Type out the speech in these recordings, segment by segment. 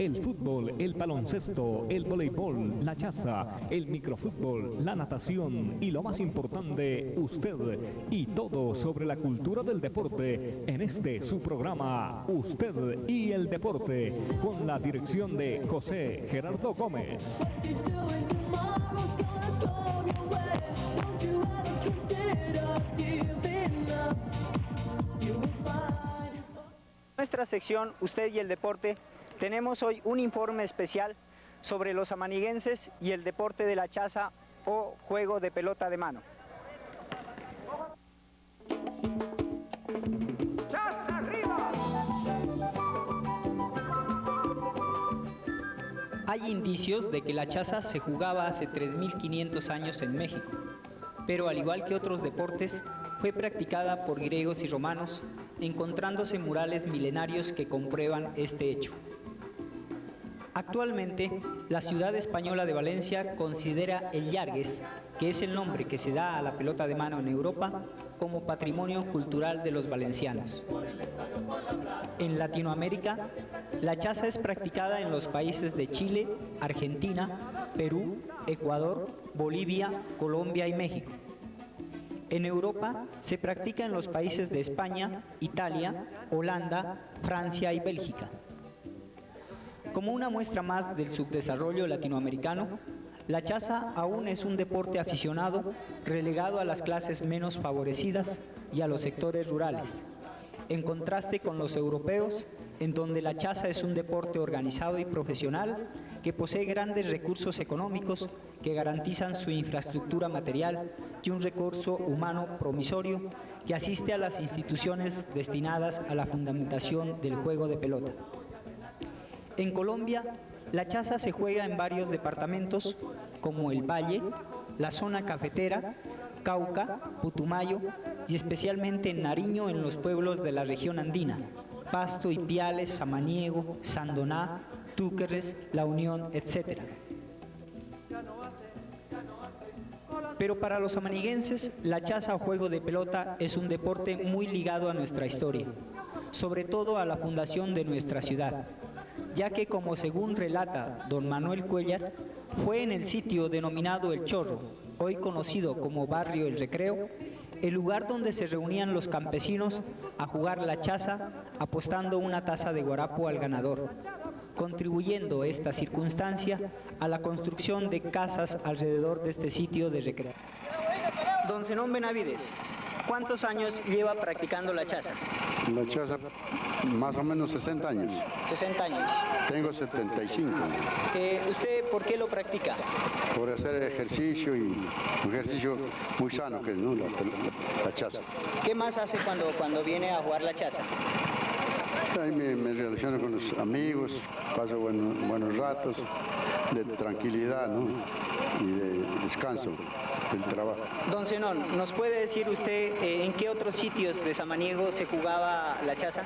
el fútbol, el baloncesto, el voleibol, la chaza, el microfútbol, la natación y lo más importante, usted y todo sobre la cultura del deporte en este su programa Usted y el Deporte, con la dirección de José Gerardo Gómez. Nuestra sección Usted y el Deporte, tenemos hoy un informe especial sobre los amaniguenses y el deporte de la chaza o juego de pelota de mano. ¡Chaza arriba! Hay indicios de que la chaza se jugaba hace 3.500 años en México, pero al igual que otros deportes, fue practicada por griegos y romanos, encontrándose murales milenarios que comprueban este hecho. Actualmente, la ciudad española de Valencia considera el llargues, que es el nombre que se da a la pelota de mano en Europa, como patrimonio cultural de los valencianos. En Latinoamérica, la chaza es practicada en los países de Chile, Argentina, Perú, Ecuador, Bolivia, Colombia y México. En Europa se practica en los países de España, Italia, Holanda, Francia y Bélgica. Como una muestra más del subdesarrollo latinoamericano, la chaza aún es un deporte aficionado relegado a las clases menos favorecidas y a los sectores rurales, en contraste con los europeos, en donde la chaza es un deporte organizado y profesional que posee grandes recursos económicos que garantizan su infraestructura material y un recurso humano promisorio que asiste a las instituciones destinadas a la fundamentación del juego de pelota. En Colombia, la chaza se juega en varios departamentos como el Valle, la zona cafetera, Cauca, Putumayo y especialmente en Nariño, en los pueblos de la región andina, Pasto, Ipiales, Samaniego, Sandoná, Túquerres, La Unión, etc. Pero para los amaniguenses, la chaza o juego de pelota es un deporte muy ligado a nuestra historia, sobre todo a la fundación de nuestra ciudad, ya que, como según relata don Manuel Cuellar, fue en el sitio denominado El Chorro, hoy conocido como Barrio El Recreo, el lugar donde se reunían los campesinos a jugar la chaza apostando una taza de guarapo al ganador, contribuyendo esta circunstancia a la construcción de casas alrededor de este sitio de recreo. Don Zenón Benavides, ¿cuántos años lleva practicando la chaza? La chaza, más o menos 60 años. 60 años. Tengo 75. ¿Usted por qué lo practica? Por hacer ejercicio y un ejercicio muy sano que es, ¿no? La chaza. ¿Qué más hace cuando viene a jugar la chaza? Ahí me relaciono con los amigos, paso buenos ratos de tranquilidad, ¿no? Y de descanso del trabajo. Don Zenón, ¿nos puede decir usted en qué otros sitios de Samaniego se jugaba la chaza?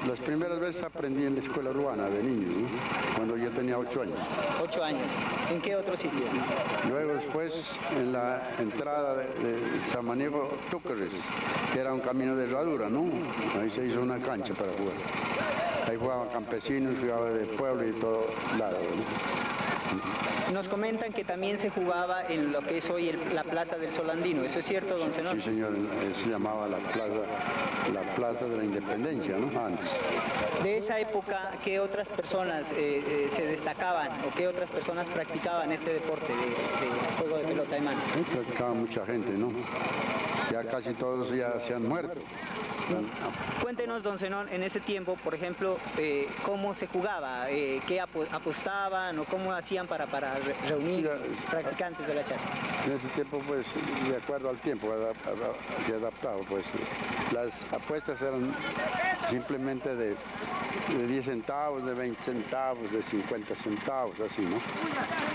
Las primeras veces aprendí en la escuela urbana de niños, ¿no? Cuando yo tenía 8 años. 8 años. ¿En qué otro sitio? Luego después en la entrada de Samaniego Túquerres, que era un camino de herradura, ¿no? Ahí se hizo una cancha para jugar. Ahí jugaban campesinos, jugaban de pueblo y todo lado, ¿no? Nos comentan que también se jugaba en lo que es hoy la Plaza del Sol Andino. ¿Eso es cierto, don Zenón? Sí, señor. Se llamaba la Plaza de la Independencia, ¿no? Antes. De esa época, ¿qué otras personas se destacaban o qué otras personas practicaban este deporte de juego de pelota de mano? Practicaba mucha gente, ¿no? Ya casi todos ya se han muerto. Cuéntenos, don Zenón, en ese tiempo, por ejemplo, cómo se jugaba, qué apostaban o cómo hacían para reunir practicantes de la chaza. En ese tiempo, pues, de acuerdo al tiempo, se adaptaba, pues. Las apuestas eran simplemente de 10 centavos, de 20 centavos, de 50 centavos, así, ¿no?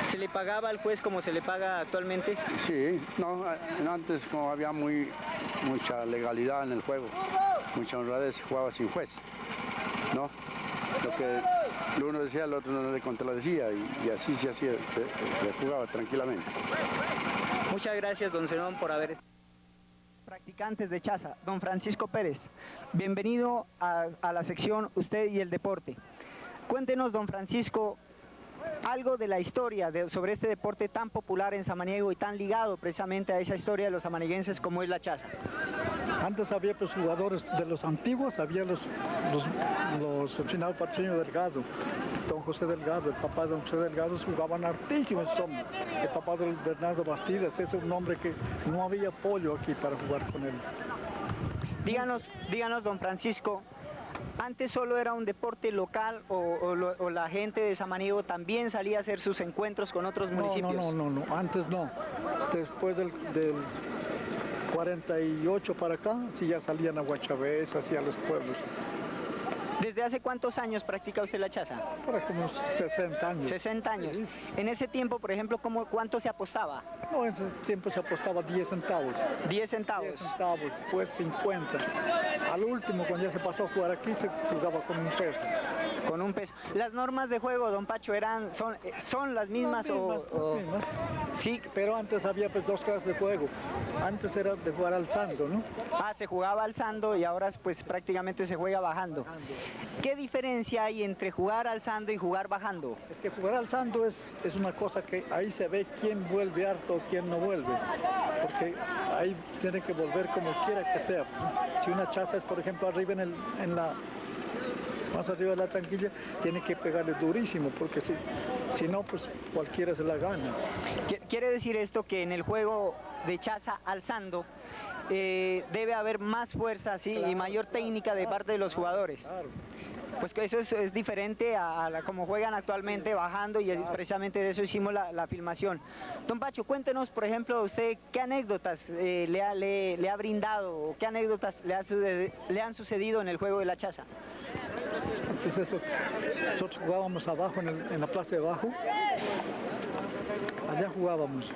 ¿Se le pagaba al juez como se le paga actualmente? Sí, no, antes como había mucha legalidad en el juego, mucha honradez, jugaba sin juez, ¿no? Lo que el uno decía, el otro no le contradecía y así se hacía, se jugaba tranquilamente. Muchas gracias, don Zenón, por haber... Practicantes de chaza, don Francisco Pérez, bienvenido a la sección Usted y el Deporte. Cuéntenos, don Francisco, algo de la historia sobre este deporte tan popular en Samaniego y tan ligado precisamente a esa historia de los samaniguenses como es la chaza. Antes había pues jugadores de los antiguos, había los final Patricio Delgado, don José Delgado, el papá de don José Delgado jugaban hartísimo el papá de Bernardo Bastidas, ese es un hombre que no había apoyo aquí para jugar con él. Díganos, don Francisco, ¿antes solo era un deporte local o la gente de Samaniego también salía a hacer sus encuentros con otros municipios? No, antes no. Después del 48 para acá, sí ya salían a Guachavés, hacia los pueblos. ¿Desde hace cuántos años practica usted la chaza? Para como 60 años. 60 años. Sí. En ese tiempo, por ejemplo, ¿cuánto se apostaba? No, en ese tiempo se apostaba 10 centavos. 10 centavos. 10 centavos, después 50. Al último, cuando ya se pasó a jugar aquí, se jugaba con un peso. Con un peso. ¿Las normas de juego, don Pacho, son las mismas o...? Las mismas. Sí. Pero antes había pues dos clases de juego. Antes era de jugar alzando, ¿no? Ah, se jugaba alzando y ahora pues prácticamente se juega bajando. ¿Qué diferencia hay entre jugar alzando y jugar bajando? Es que jugar alzando es una cosa que ahí se ve quién vuelve harto o quién no vuelve. Porque ahí tiene que volver como quiera que sea. Si una chaza es, por ejemplo, arriba más arriba de la tranquilla, tiene que pegarle durísimo, porque si no, pues cualquiera se la gana. Quiere decir esto que en el juego de chaza alzando debe haber más fuerza, ¿sí? Claro, y mayor técnica de parte de los jugadores. Claro. Pues que eso es diferente a como juegan actualmente bajando y precisamente de eso hicimos la filmación. Don Pacho, cuéntenos, por ejemplo, usted qué anécdotas le ha brindado o qué anécdotas le han sucedido en el juego de la chaza. Entonces nosotros jugábamos abajo en la plaza de abajo. Allá jugábamos.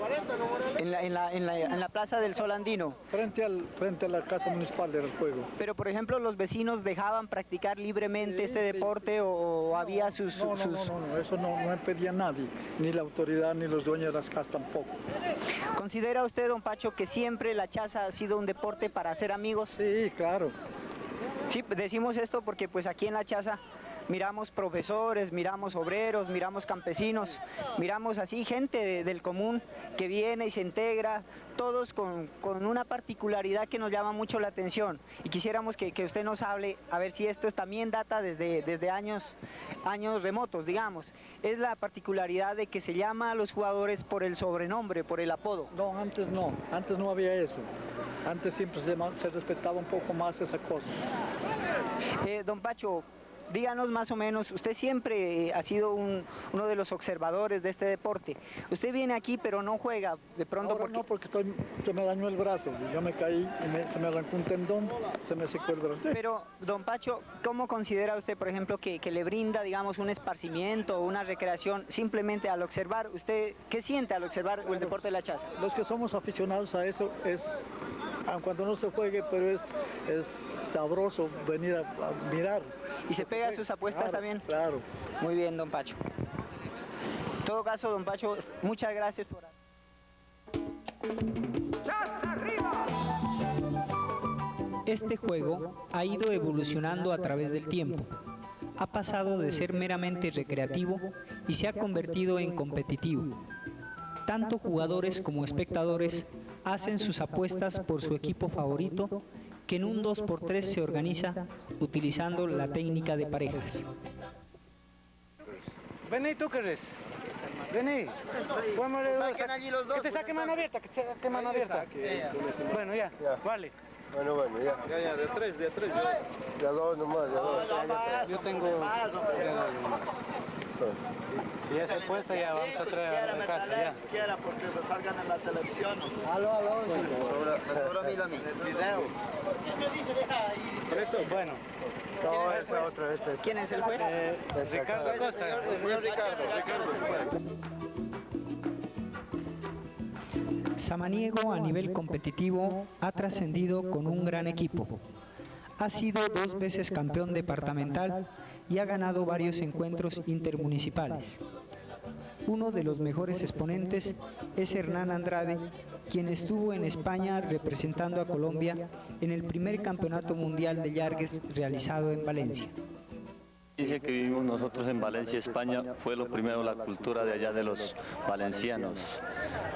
En la plaza del Sol Andino. Frente a la casa municipal era el juego. Pero por ejemplo, ¿los vecinos dejaban practicar libremente este deporte o había sus...? No, eso no impedía a nadie, ni la autoridad ni los dueños de las casas tampoco. ¿Considera usted, don Pacho, que siempre la chaza ha sido un deporte para hacer amigos? Sí, claro. Sí, decimos esto porque pues aquí en la chaza miramos profesores, miramos obreros, miramos campesinos, miramos así gente del común que viene y se integra, todos con una particularidad que nos llama mucho la atención y quisiéramos que usted nos hable, a ver si esto también data desde años remotos, digamos. Es la particularidad de que se llama a los jugadores por el sobrenombre, por el apodo. No, antes no había eso. Antes siempre se respetaba un poco más esa cosa. Don Pacho, díganos más o menos, usted siempre ha sido uno de los observadores de este deporte. Usted viene aquí pero no juega de pronto. Ahora no, porque se me dañó el brazo. Yo me caí y se me arrancó un tendón, se me secó el brazo. Pero, don Pacho, ¿cómo considera usted, por ejemplo, que le brinda, digamos, un esparcimiento o una recreación simplemente al observar? ¿Usted qué siente al observar el deporte de la chaza? Los que somos aficionados a eso aun cuando no se juegue, pero es sabroso venir a mirar. ¿Y se pega sus apuestas también? Claro. Muy bien, don Pacho. En todo caso, don Pacho, muchas gracias por... Este juego ha ido evolucionando a través del tiempo. Ha pasado de ser meramente recreativo y se ha convertido en competitivo. Tanto jugadores como espectadores hacen sus apuestas por su equipo favorito, que en un 2x3 se organiza utilizando la técnica de parejas. Vení, ¿tú qué eres? Vení. Que te saque mano abierta, Bueno, ya, vale. Bueno, ya, de tres. Ya dos nomás, ya dos. Yo tengo... Si ya se puesta, ya vamos a traer a la casa, ya. Siquiera porque me salgan en la televisión. Aló. Ahora mira a mí. Videos. Bueno. No, esa otra, ¿Quién es el juez? Ricardo Costa. Señor Ricardo. Samaniego a nivel competitivo ha trascendido con un gran equipo. Ha sido 2 veces campeón departamental y ha ganado varios encuentros intermunicipales. Uno de los mejores exponentes es Hernán Andrade, quien estuvo en España representando a Colombia en el primer campeonato mundial de Llargues realizado en Valencia. experiencia que vivimos nosotros en Valencia, España, fue lo primero la cultura de allá de los valencianos.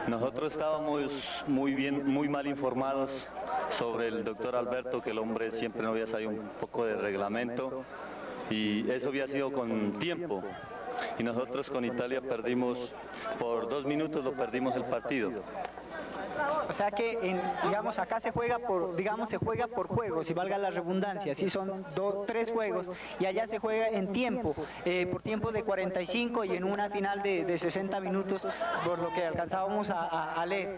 Nosotros estábamos muy mal informados sobre el doctor Alberto, que el hombre siempre no había sabido un poco de reglamento, y eso había sido con tiempo. Y nosotros con Italia perdimos, por 2 minutos lo perdimos el partido. O sea que, digamos, acá se juega por juegos, si valga la redundancia, sí son 3 juegos, y allá se juega en tiempo, por tiempo de 45 y en una final de 60 minutos, por lo que alcanzábamos a leer.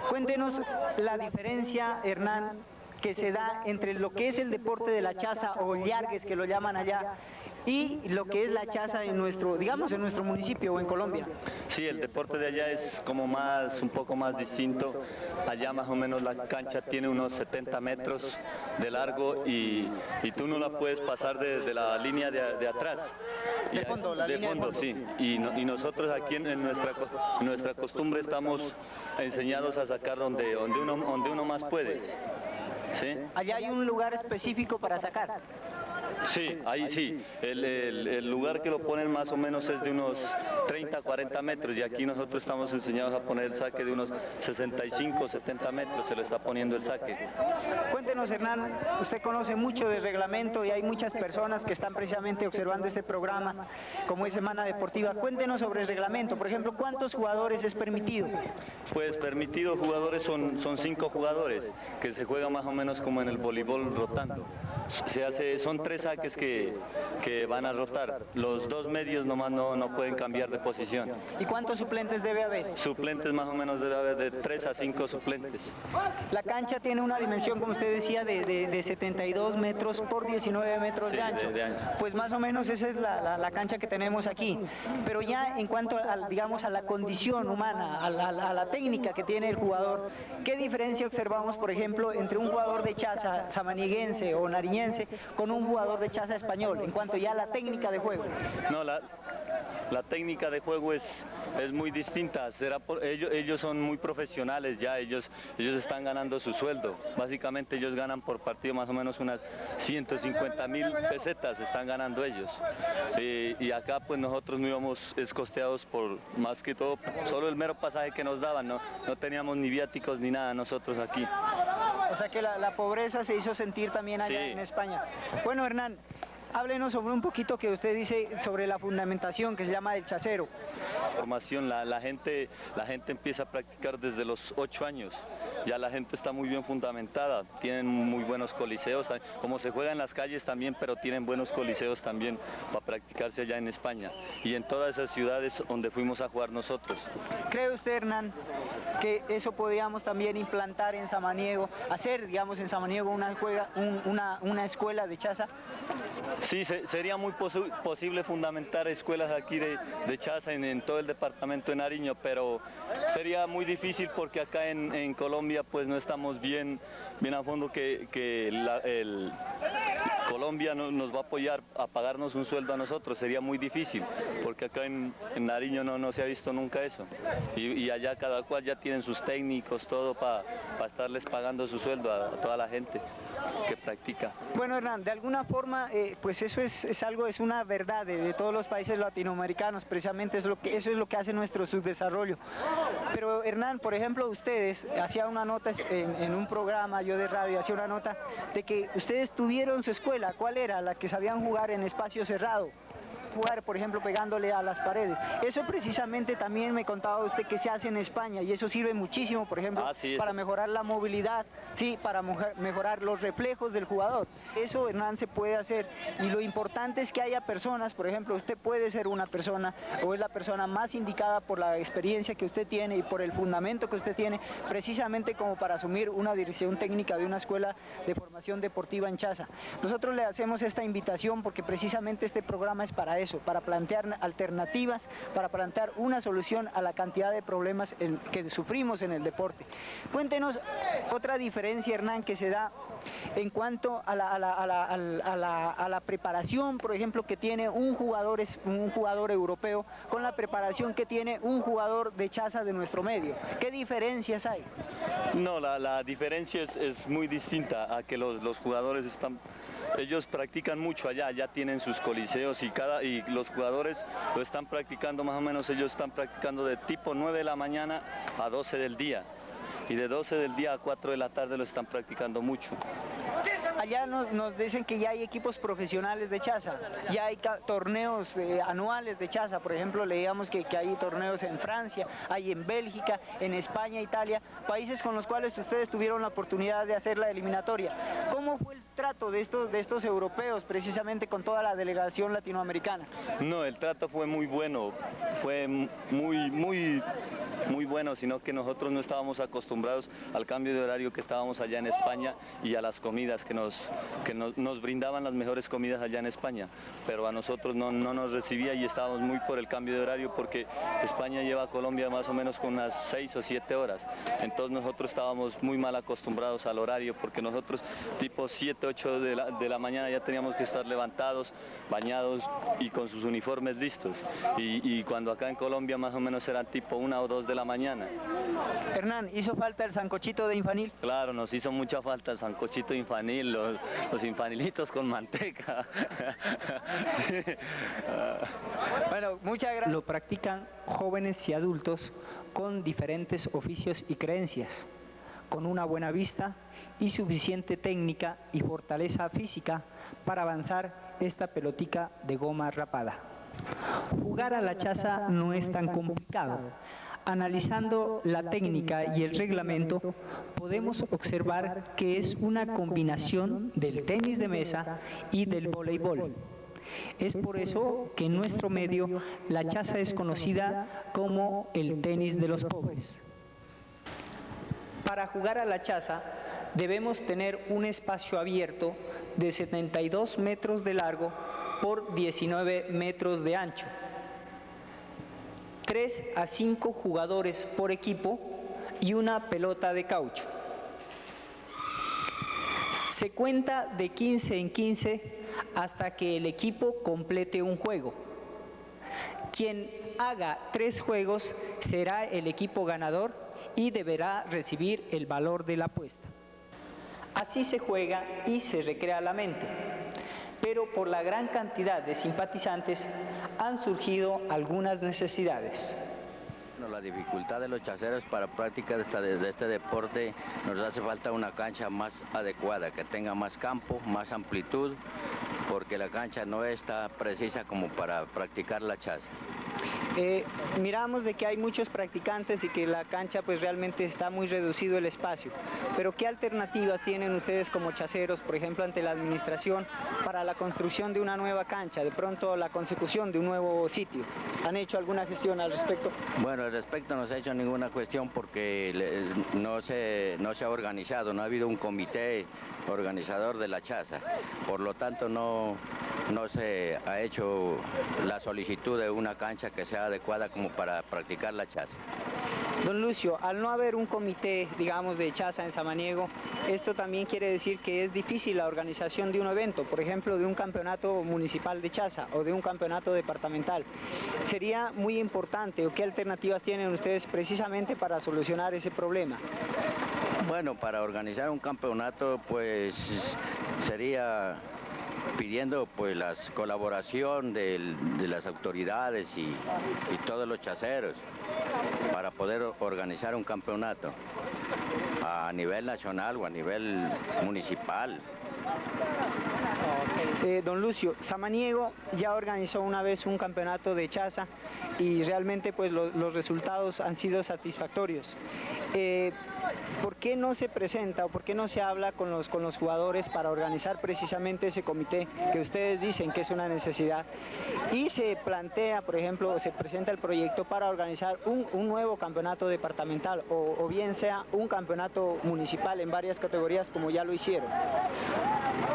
Cuéntenos la diferencia, Hernán, que se da entre lo que es el deporte de la chaza o llargues, que lo llaman allá, y lo que es la chaza en nuestro, digamos, en nuestro municipio o en Colombia. Sí, el deporte de allá es como un poco más distinto. Allá más o menos la cancha tiene unos 70 metros de largo y tú no la puedes pasar de la línea de atrás. De fondo, la línea de fondo. Sí. Y nosotros aquí en nuestra costumbre estamos enseñados a sacar donde uno más puede. ¿Sí? Allá hay un lugar específico para sacar. Sí, ahí sí. El lugar que lo ponen más o menos es de unos 30, 40 metros y aquí nosotros estamos enseñados a poner el saque de unos 65, 70 metros, se le está poniendo el saque. Cuéntenos, Hernán, usted conoce mucho de reglamento y hay muchas personas que están precisamente observando este programa como es Semana Deportiva. Cuéntenos sobre el reglamento, por ejemplo, ¿cuántos jugadores es permitido? Pues permitidos jugadores son 5 jugadores, que se juega más o menos como en el voleibol rotando. Son 3 saques que van a rotar. Los 2 medios nomás no pueden cambiar de posición. ¿Y cuántos suplentes debe haber? Suplentes más o menos debe haber de 3 a 5 suplentes. La cancha tiene una dimensión, como usted decía, de 72 metros por 19 metros de ancho. Pues más o menos esa es la cancha que tenemos aquí. Pero ya en cuanto digamos, a la condición humana, a la técnica que tiene el jugador, ¿qué diferencia observamos, por ejemplo, entre un jugador de chaza samaniguense o nariñense con un jugador de chaza español, en cuanto ya a la técnica de juego? No, la técnica de juego es muy distinta. Ellos son muy profesionales ya, ellos están ganando su sueldo. Básicamente ellos ganan por partido más o menos unas 150.000 pesetas, están ganando ellos. Y acá pues nosotros no íbamos costeados por más que todo, solo el mero pasaje que nos daban, no teníamos ni viáticos ni nada nosotros aquí. O sea que la pobreza se hizo sentir también allá en España. Bueno, Hernán, háblenos sobre un poquito que usted dice sobre la fundamentación que se llama del chacero. Formación, la gente empieza a practicar desde los 8 años. Ya la gente está muy bien fundamentada, tienen muy buenos coliseos, como se juega en las calles también, pero tienen buenos coliseos también para practicarse allá en España y en todas esas ciudades donde fuimos a jugar nosotros. ¿Cree usted, Hernán, que eso podríamos también implantar en Samaniego, hacer, digamos, en Samaniego una escuela de chaza? Sí, sería muy posible fundamentar escuelas aquí de chaza en todo el departamento de Nariño, pero sería muy difícil porque acá en Colombia pues no estamos bien a fondo que Colombia nos va a apoyar a pagarnos un sueldo a nosotros, sería muy difícil, porque acá en Nariño no se ha visto nunca eso, y allá cada cual ya tienen sus técnicos, todo para estarles pagando su sueldo a toda la gente que practica. Bueno, Hernán, de alguna forma, pues eso es una verdad de todos los países latinoamericanos, precisamente eso es lo que hace nuestro subdesarrollo. Pero Hernán, por ejemplo, ustedes, hacía una nota en un programa, yo de radio, hacía una nota de que ustedes tuvieron su escuela, ¿cuál era? La que sabían jugar en espacio cerrado. Jugar, por ejemplo, pegándole a las paredes. Eso precisamente también me contaba usted que se hace en España y eso sirve muchísimo, por ejemplo, para mejorar la movilidad, sí, para mejorar los reflejos del jugador. Eso, Hernán, se puede hacer y lo importante es que haya personas, por ejemplo, usted puede ser una persona o es la persona más indicada por la experiencia que usted tiene y por el fundamento que usted tiene, precisamente como para asumir una dirección técnica de una escuela de formación deportiva en Chaza. Nosotros le hacemos esta invitación porque precisamente este programa es para eso, para plantear alternativas, para plantear una solución a la cantidad de problemas que sufrimos en el deporte. Cuéntenos otra diferencia, Hernán, que se da en cuanto a la preparación, por ejemplo, que tiene un jugador europeo con la preparación que tiene un jugador de chaza de nuestro medio. ¿Qué diferencias hay? No, la diferencia es muy distinta a que los jugadores están ellos practican mucho allá, ya tienen sus coliseos y los jugadores lo están practicando más o menos, ellos están practicando de tipo 9 de la mañana a 12 del día. Y de 12 del día a 4 de la tarde lo están practicando mucho. Allá nos dicen que ya hay equipos profesionales de chaza, ya hay torneos anuales de chaza, por ejemplo leíamos que hay torneos en Francia, hay en Bélgica, en España, Italia, países con los cuales ustedes tuvieron la oportunidad de hacer la eliminatoria. ¿Cómo fue el trato de estos europeos precisamente con toda la delegación latinoamericana? No, el trato fue muy bueno, fue muy bueno, sino que nosotros no estábamos acostumbrados al cambio de horario que estábamos allá en España y a las comidas que nos brindaban las mejores comidas allá en España, pero a nosotros no nos recibía y estábamos muy por el cambio de horario porque España lleva a Colombia más o menos con unas 6 o 7 horas, entonces nosotros estábamos muy mal acostumbrados al horario porque nosotros tipo 7, 8 de la mañana ya teníamos que estar levantados, bañados y con sus uniformes listos y cuando acá en Colombia más o menos eran tipo 1 o 2 de la mañana. Hernán, ¿hizo falta el sancochito de Infanil? Claro, nos hizo mucha falta el sancochito infanil, los infanilitos con manteca. Bueno, muchas gracias. Lo practican jóvenes y adultos con diferentes oficios y creencias, con una buena vista y suficiente técnica y fortaleza física para avanzar esta pelotica de goma rapada. Jugar a la chaza no es tan complicado. Analizando la técnica y el reglamento, podemos observar que es una combinación del tenis de mesa y del voleibol. Es por eso que en nuestro medio la chaza es conocida como el tenis de los pobres. Para jugar a la chaza debemos tener un espacio abierto de 72 metros de largo por 19 metros de ancho. 3 a 5 jugadores por equipo y una pelota de caucho. Se cuenta de 15 en 15 hasta que el equipo complete un juego. Quien haga 3 juegos será el equipo ganador y deberá recibir el valor de la apuesta. Así se juega y se recrea la mente. Pero por la gran cantidad de simpatizantes han surgido algunas necesidades. La dificultad de los chaceros para práctica de este deporte, nos hace falta una cancha más adecuada, que tenga más campo, más amplitud, porque la cancha no está precisa como para practicar la chaza. Miramos de que hay muchos practicantes y que la cancha pues realmente está muy reducido el espacio, pero ¿qué alternativas tienen ustedes como chaceros, por ejemplo ante la administración, para la construcción de una nueva cancha, de pronto la consecución de un nuevo sitio? ¿Han hecho alguna gestión al respecto? Bueno, al respecto no se ha hecho ninguna cuestión porque no se ha organizado, no ha habido un comité organizador de la chaza, por lo tanto no se ha hecho la solicitud de una cancha que sea adecuada como para practicar la chaza. Don Lucio, al no haber un comité, digamos, de chaza en Samaniego, esto también quiere decir que es difícil la organización de un evento, por ejemplo, de un campeonato municipal de chaza o de un campeonato departamental. Sería muy importante, ¿o qué alternativas tienen ustedes precisamente para solucionar ese problema? Bueno, para organizar un campeonato, pues sería pidiendo pues la colaboración de las autoridades y todos los chaceros para poder organizar un campeonato a nivel nacional o a nivel municipal. Don Lucio, Samaniego ya organizó una vez un campeonato de chaza y realmente pues los resultados han sido satisfactorios. ¿Por qué no se presenta o por qué no se habla con los jugadores para organizar precisamente ese comité que ustedes dicen que es una necesidad? Y se plantea, por ejemplo, se presenta el proyecto para organizar un nuevo campeonato departamental o bien sea un campeonato municipal en varias categorías como ya lo hicieron.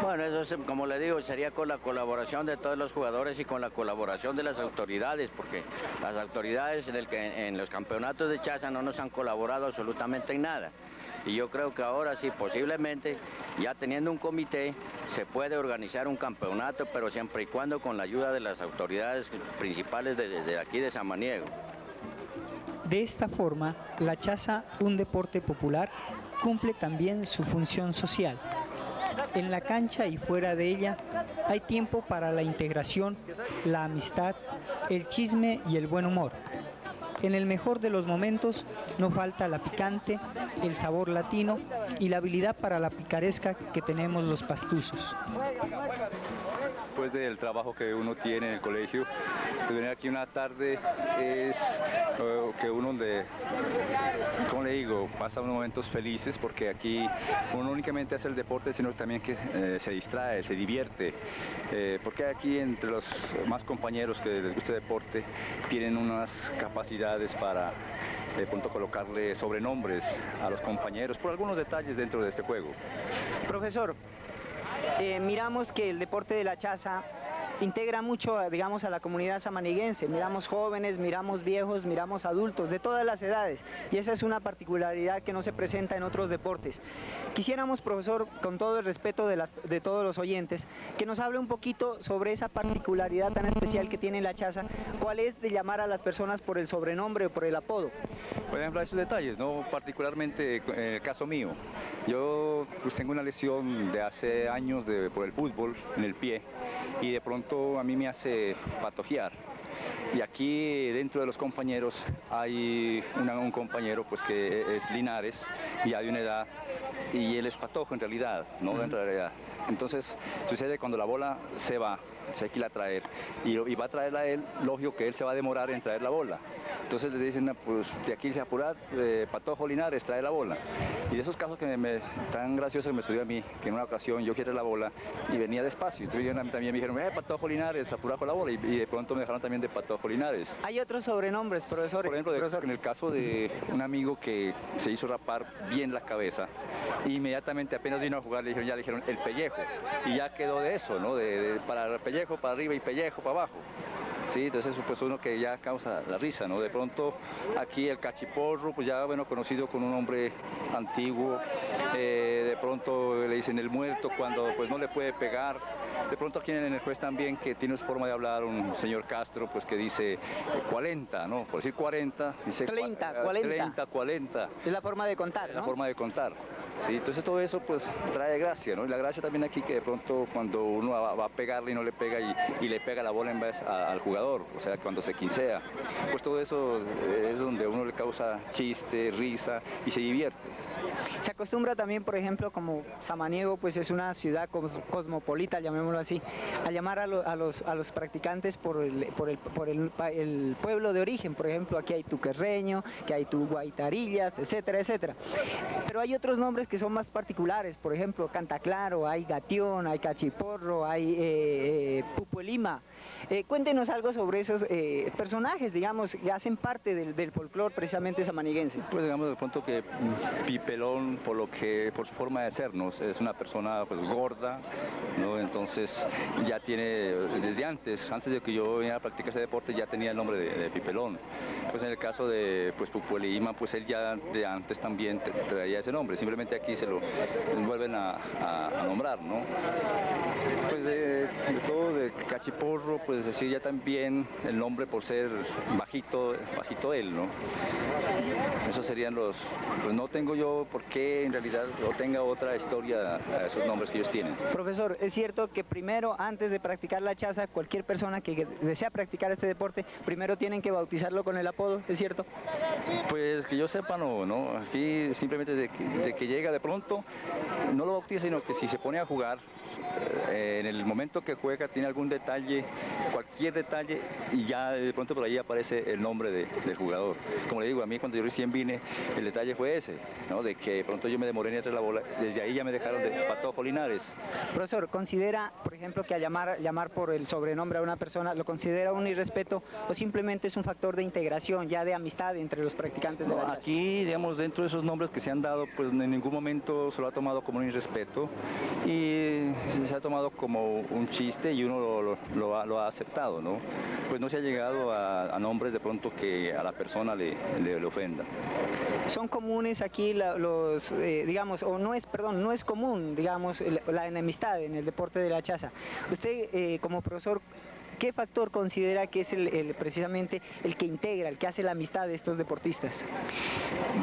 Bueno, eso como le digo, sería con la colaboración de todos los jugadores y con la colaboración de las autoridades, porque las autoridades en los campeonatos de chaza no nos han colaborado absolutamente en nada. Y yo creo que ahora sí, posiblemente, ya teniendo un comité, se puede organizar un campeonato, pero siempre y cuando con la ayuda de las autoridades principales de aquí de Samaniego. De esta forma, la chaza, un deporte popular, cumple también su función social. En la cancha y fuera de ella hay tiempo para la integración, la amistad, el chisme y el buen humor. En el mejor de los momentos no falta la picante, el sabor latino y la habilidad para la picaresca que tenemos los pastusos. Después del trabajo que uno tiene en el colegio, venir aquí una tarde es que uno ¿cómo le digo? Pasa unos momentos felices porque aquí uno no únicamente hace el deporte, sino también que se distrae, se divierte, porque aquí entre los más compañeros que les gusta el deporte tienen unas capacidades para de pronto colocarle sobrenombres a los compañeros por algunos detalles dentro de este juego. Profesor, miramos que el deporte de la chaza integra mucho, digamos, a la comunidad samaniguense. Miramos jóvenes, miramos viejos, miramos adultos, de todas las edades. Y esa es una particularidad que no se presenta en otros deportes. Quisiéramos, profesor, con todo el respeto de todos los oyentes, que nos hable un poquito sobre esa particularidad tan especial que tiene la chaza. ¿Cuál es de llamar a las personas por el sobrenombre o por el apodo? Por ejemplo, esos detalles, ¿no? Particularmente en el caso mío. Yo pues, tengo una lesión de hace años por el fútbol en el pie y de pronto a mí me hace patojear. Y aquí dentro de los compañeros hay un compañero pues que es Linares y hay una edad y él es patojo en realidad, ¿no? En realidad. Entonces sucede cuando la bola se va, se hay que ir a traer y va a traerla a él, lógico que él se va a demorar en traer la bola. Entonces le dicen, pues de aquí se apurar, Patojo Linares trae la bola. Y de esos casos que tan graciosos que me sucedió a mí, que en una ocasión yo quiero la bola y venía despacio. Entonces también me dijeron, Patojo Linares, apura con la bola. Y de pronto me dejaron también de Patojo Linares. Hay otros sobrenombres, profesor. Por ejemplo, en el caso de un amigo que se hizo rapar bien la cabeza, inmediatamente apenas vino a jugar le dijeron el pellejo. Y ya quedó de eso, ¿no? Para el pellejo para arriba y pellejo para abajo. Sí, entonces eso pues uno que ya causa la risa, ¿no? De pronto aquí el cachiporro, pues ya bueno, conocido con un nombre antiguo, de pronto le dicen el muerto cuando pues no le puede pegar, de pronto aquí en el juez también que tiene su forma de hablar un señor Castro, pues que dice 40, ¿no? Por decir 40, dice 30, 40. Es la forma de contar, ¿no? La forma de contar. Sí, entonces todo eso pues trae gracia, ¿no? Y la gracia también aquí que de pronto cuando uno va a pegarle y no le pega y le pega la bola en vez al jugador, o sea, cuando se quincea, pues todo eso es donde uno le causa chiste, risa y se divierte. Se acostumbra también, por ejemplo, como Samaniego, pues es una ciudad cosmopolita, llamémoslo así, a llamar a los practicantes por el pueblo de origen. Por ejemplo, aquí hay Tuquerreño, que hay Guaitarillas, etcétera, etcétera. Pero hay otros nombres que son más particulares, por ejemplo, Cantaclaro, hay Gatión, hay Cachiporro, hay Pupuelima. Cuéntenos algo sobre esos personajes, digamos, que hacen parte del folclore precisamente samaniguense. Pues digamos de pronto que Pipelón, por su forma de ser, ¿no? Es una persona pues gorda, ¿no? Entonces ya tiene, desde antes de que yo viniera a practicar ese deporte, ya tenía el nombre de Pipelón. Pues en el caso de pues, Pupuelima, pues él ya de antes también traía ese nombre, simplemente aquí se lo vuelven a nombrar, ¿no? Pues de todo, de Cachiporro, pues decir ya también el nombre por ser bajito él, ¿no? Esos serían pues no tengo yo por qué en realidad o tenga otra historia a esos nombres que ellos tienen. Profesor, es cierto que primero, antes de practicar la chaza, cualquier persona que desea practicar este deporte, primero tienen que bautizarlo con el apodo, ¿es cierto? Pues que yo sepa no, aquí simplemente de que llega de pronto, no lo bautiza, sino que si se pone a jugar, en el momento que juega tiene algún detalle, cualquier detalle, y ya de pronto por ahí aparece el nombre del jugador. Como le digo, a mí cuando yo recién vine, el detalle fue ese, ¿no? De que de pronto yo me demoré en traer la bola, desde ahí ya me dejaron de Patojo Linares. Profesor, ¿considera, por ejemplo, que a llamar por el sobrenombre a una persona, lo considera un irrespeto o simplemente es un factor de integración, ya de amistad entre los practicantes de la chaza? Aquí, digamos, dentro de esos nombres que se han dado, pues en ningún momento se lo ha tomado como un irrespeto y se ha tomado como un chiste y uno lo ha aceptado, ¿no? Pues no se ha llegado a nombres de pronto que a la persona le ofenda. Son comunes aquí digamos, o no es común, digamos, la enemistad en el deporte de la chaza. Usted, como profesor, ¿Qué factor considera que es precisamente el que integra, el que hace la amistad de estos deportistas?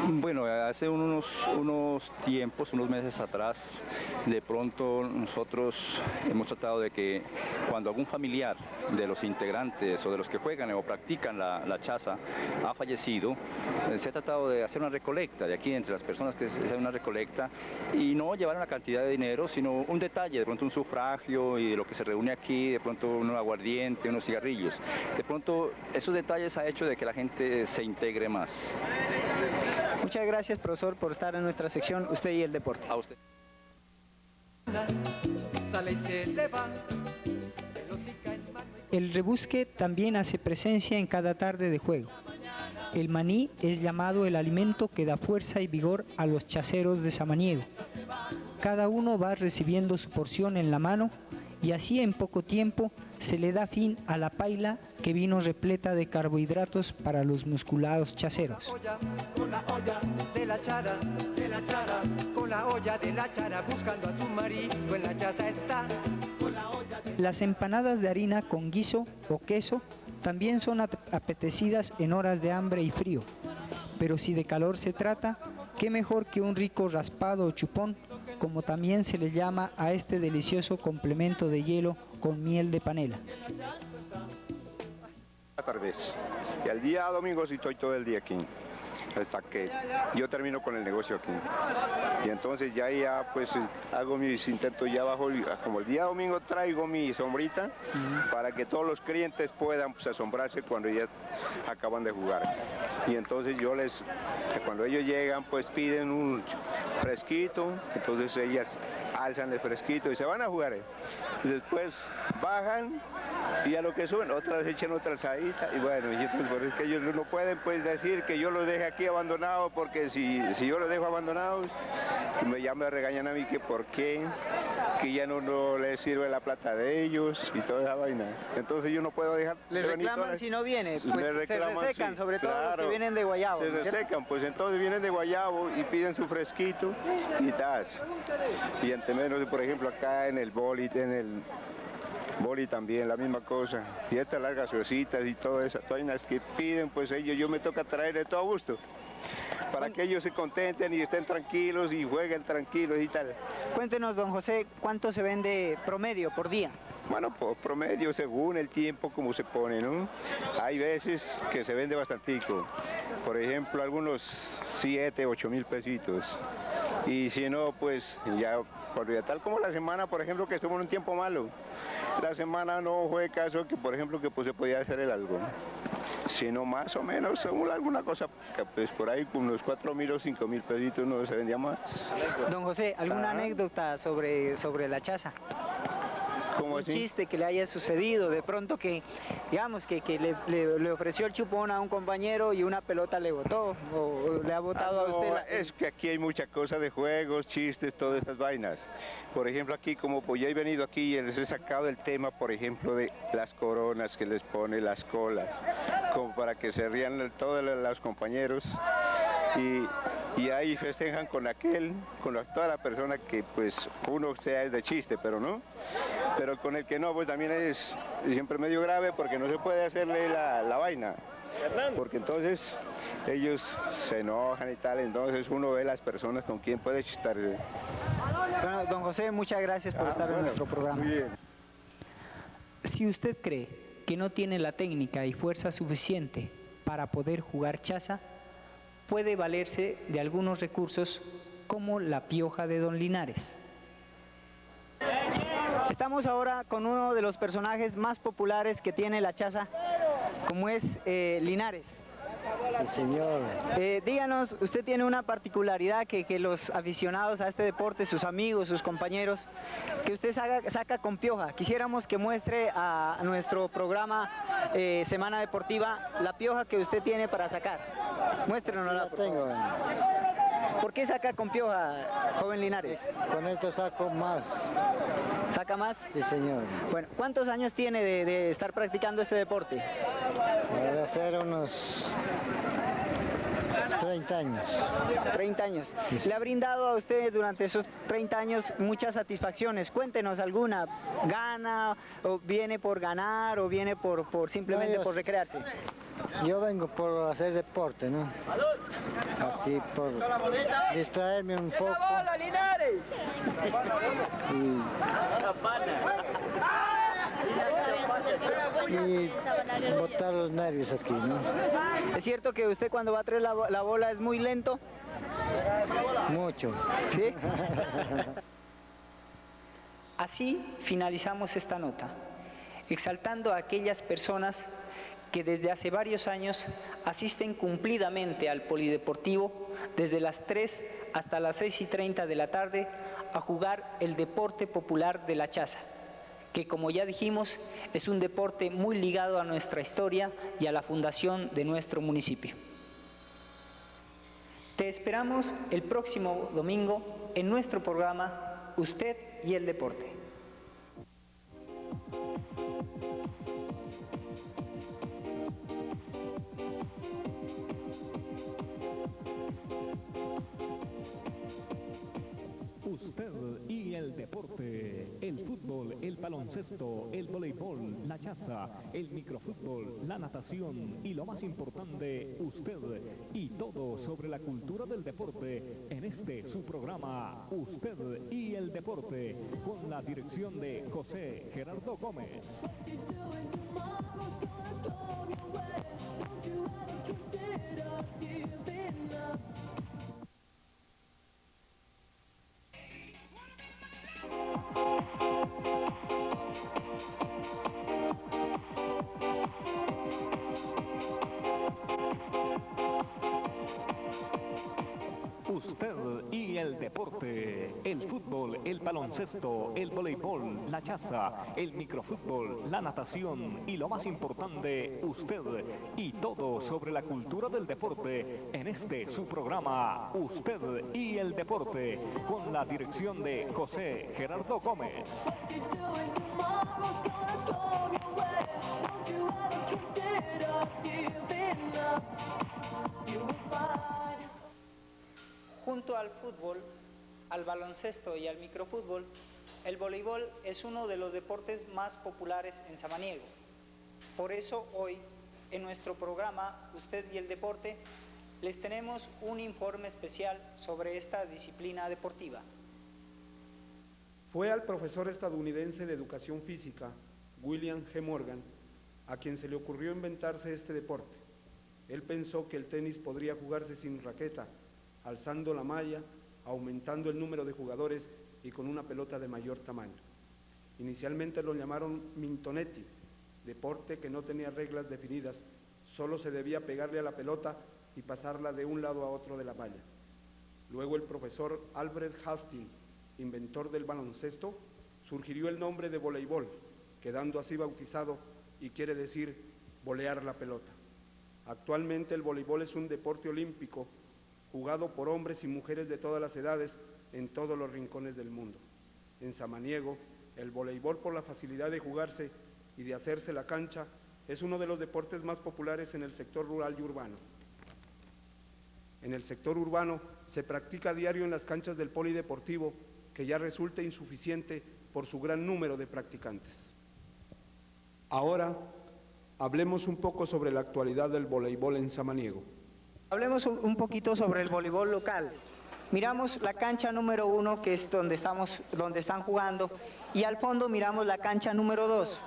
Bueno, hace unos tiempos, unos meses atrás, de pronto nosotros hemos tratado de que cuando algún familiar de los integrantes o de los que juegan o practican la chaza ha fallecido, se ha tratado de hacer una recolecta de aquí entre las personas, que se hace una recolecta y no llevar una cantidad de dinero, sino un detalle, de pronto un sufragio y de lo que se reúne aquí, de pronto un aguardiente, unos cigarrillos. De pronto esos detalles ha hecho de que la gente se integre más. Muchas gracias, profesor, por estar en nuestra sección Usted y el Deporte. A usted. El rebusque también hace presencia en cada tarde de juego. El maní es llamado el alimento que da fuerza y vigor a los chaceros de Samaniego. Cada uno va recibiendo su porción en la mano y así en poco tiempo se le da fin a la paila que vino repleta de carbohidratos para los musculados chaceros. Con la olla de la chara, con la olla de la chara, buscando a su marido en la chaza está. Las empanadas de harina con guiso o queso también son apetecidas en horas de hambre y frío, pero si de calor se trata, qué mejor que un rico raspado o chupón, como también se le llama a este delicioso complemento de hielo con miel de panela. Buenas tardes. Y el día domingo sí estoy todo el día aquí, hasta que yo termino con el negocio aquí. Y entonces ya pues hago mis intentos ya abajo, como el día domingo traigo mi sombrita para que todos los clientes puedan pues, asombrarse cuando ya acaban de jugar. Y entonces cuando ellos llegan pues piden un fresquito, entonces ellas alzan el fresquito y se van a jugar. Y después bajan y a lo que suben, otra vez echan otra alzadita y bueno, y entonces, por eso es que ellos no pueden pues decir que yo los deje aquí abandonados, porque si yo los dejo abandonados, ya me regañan a mí que por qué, que ya no les sirve la plata de ellos y toda esa vaina. Entonces yo no puedo dejar... Les reclaman si no viene, pues se resecan, sí, sobre todo claro, los que vienen de Guayabo. Se resecan, pues entonces vienen de Guayabo y piden su fresquito y tas. Y entre menos, por ejemplo, acá en el boli también, la misma cosa. Y estas largas cositas y todas esas vainas que piden, pues yo me toca traer de todo gusto. Para que ellos se contenten y estén tranquilos y jueguen tranquilos y tal. Cuéntenos, don José, ¿cuánto se vende promedio por día? Bueno, por promedio, según el tiempo como se pone, ¿no? Hay veces que se vende bastantico. Por ejemplo, algunos 7, 8 mil pesitos. Y si no, pues ya, tal como la semana, por ejemplo, que estuvo en un tiempo malo. La semana no fue caso que, por ejemplo, que pues se podía hacer el algo. Sino más o menos, según alguna cosa, pues por ahí con unos 4 mil o 5 mil pesitos no se vendía más. Don José, ¿alguna anécdota sobre la chaza? ¿Cómo un chiste que le haya sucedido, de pronto que, digamos, que le ofreció el chupón a un compañero y una pelota le botó, o le ha botado a usted. Es que aquí hay mucha cosa de juegos, chistes, todas esas vainas. Por ejemplo, aquí como pues yo he venido aquí y les he sacado el tema, por ejemplo, de las coronas que les pone, las colas, como para que se rían todos los compañeros. Y ahí festejan con toda la persona que pues uno sea de chiste, pero no. Pero con el que no, pues también es siempre medio grave porque no se puede hacerle la vaina. Porque entonces ellos se enojan y tal, entonces uno ve las personas con quien puede chistarse. Bueno, don José, muchas gracias por estar en nuestro programa. Muy bien. Si usted cree que no tiene la técnica y fuerza suficiente para poder jugar chaza, puede valerse de algunos recursos como la pioja de Don Linares. Estamos ahora con uno de los personajes más populares que tiene la chaza, como es Linares. Sí, señor. Díganos, usted tiene una particularidad que los aficionados a este deporte, sus amigos, sus compañeros, que usted saca con pioja. Quisiéramos que muestre a nuestro programa Semana Deportiva la pioja que usted tiene para sacar. Muéstrenos la tengo. ¿Por qué saca con pioja, joven Linares? Con esto saco más. ¿Saca más? Sí, señor. Bueno, ¿cuántos años tiene de estar practicando este deporte? Debe ser unos 30 años. 30 años. ¿Le ha brindado a usted durante esos 30 años muchas satisfacciones? Cuéntenos alguna. ¿Gana o viene por ganar o viene por simplemente por recrearse? Yo vengo por hacer deporte, ¿no? Así, por distraerme un poco. Y botar los nervios aquí, ¿no? ¿Es cierto que usted cuando va a traer la bola es muy lento? Mucho. ¿Sí? Así finalizamos esta nota, exaltando a aquellas personas que desde hace varios años asisten cumplidamente al polideportivo desde las 3 hasta las 6:30 de la tarde a jugar el deporte popular de la chaza, que como ya dijimos es un deporte muy ligado a nuestra historia y a la fundación de nuestro municipio. Te esperamos el próximo domingo en nuestro programa Usted y el Deporte. Usted y el deporte, el fútbol, el baloncesto, el voleibol, la chaza, el microfútbol, la natación y lo más importante, usted y todo sobre la cultura del deporte en este su programa Usted y el Deporte con la dirección de José Gerardo Gómez. Usted y el deporte, el fútbol, el baloncesto, el voleibol, la chaza, el microfútbol, la natación y lo más importante, usted y todo sobre la cultura del deporte en este su programa Usted y el Deporte con la dirección de José Gerardo Gómez. Junto al fútbol, al baloncesto y al microfútbol, el voleibol es uno de los deportes más populares en Samaniego. Por eso hoy, en nuestro programa Usted y el Deporte, les tenemos un informe especial sobre esta disciplina deportiva. Fue al profesor estadounidense de educación física, William G. Morgan, a quien se le ocurrió inventarse este deporte. Él pensó que el tenis podría jugarse sin raqueta, alzando la malla, aumentando el número de jugadores y con una pelota de mayor tamaño. Inicialmente lo llamaron mintonetti, deporte que no tenía reglas definidas, solo se debía pegarle a la pelota y pasarla de un lado a otro de la malla. Luego el profesor Albert Hastings, inventor del baloncesto, sugirió el nombre de voleibol, quedando así bautizado y quiere decir volear la pelota. Actualmente el voleibol es un deporte olímpico jugado por hombres y mujeres de todas las edades en todos los rincones del mundo. En Samaniego, el voleibol, por la facilidad de jugarse y de hacerse la cancha, es uno de los deportes más populares en el sector rural y urbano. En el sector urbano se practica a diario en las canchas del polideportivo, que ya resulta insuficiente por su gran número de practicantes. Ahora, hablemos un poco sobre la actualidad del voleibol en Samaniego. Hablemos un poquito sobre el voleibol local. Miramos la cancha número 1, que es donde están jugando, y al fondo miramos la cancha número 2.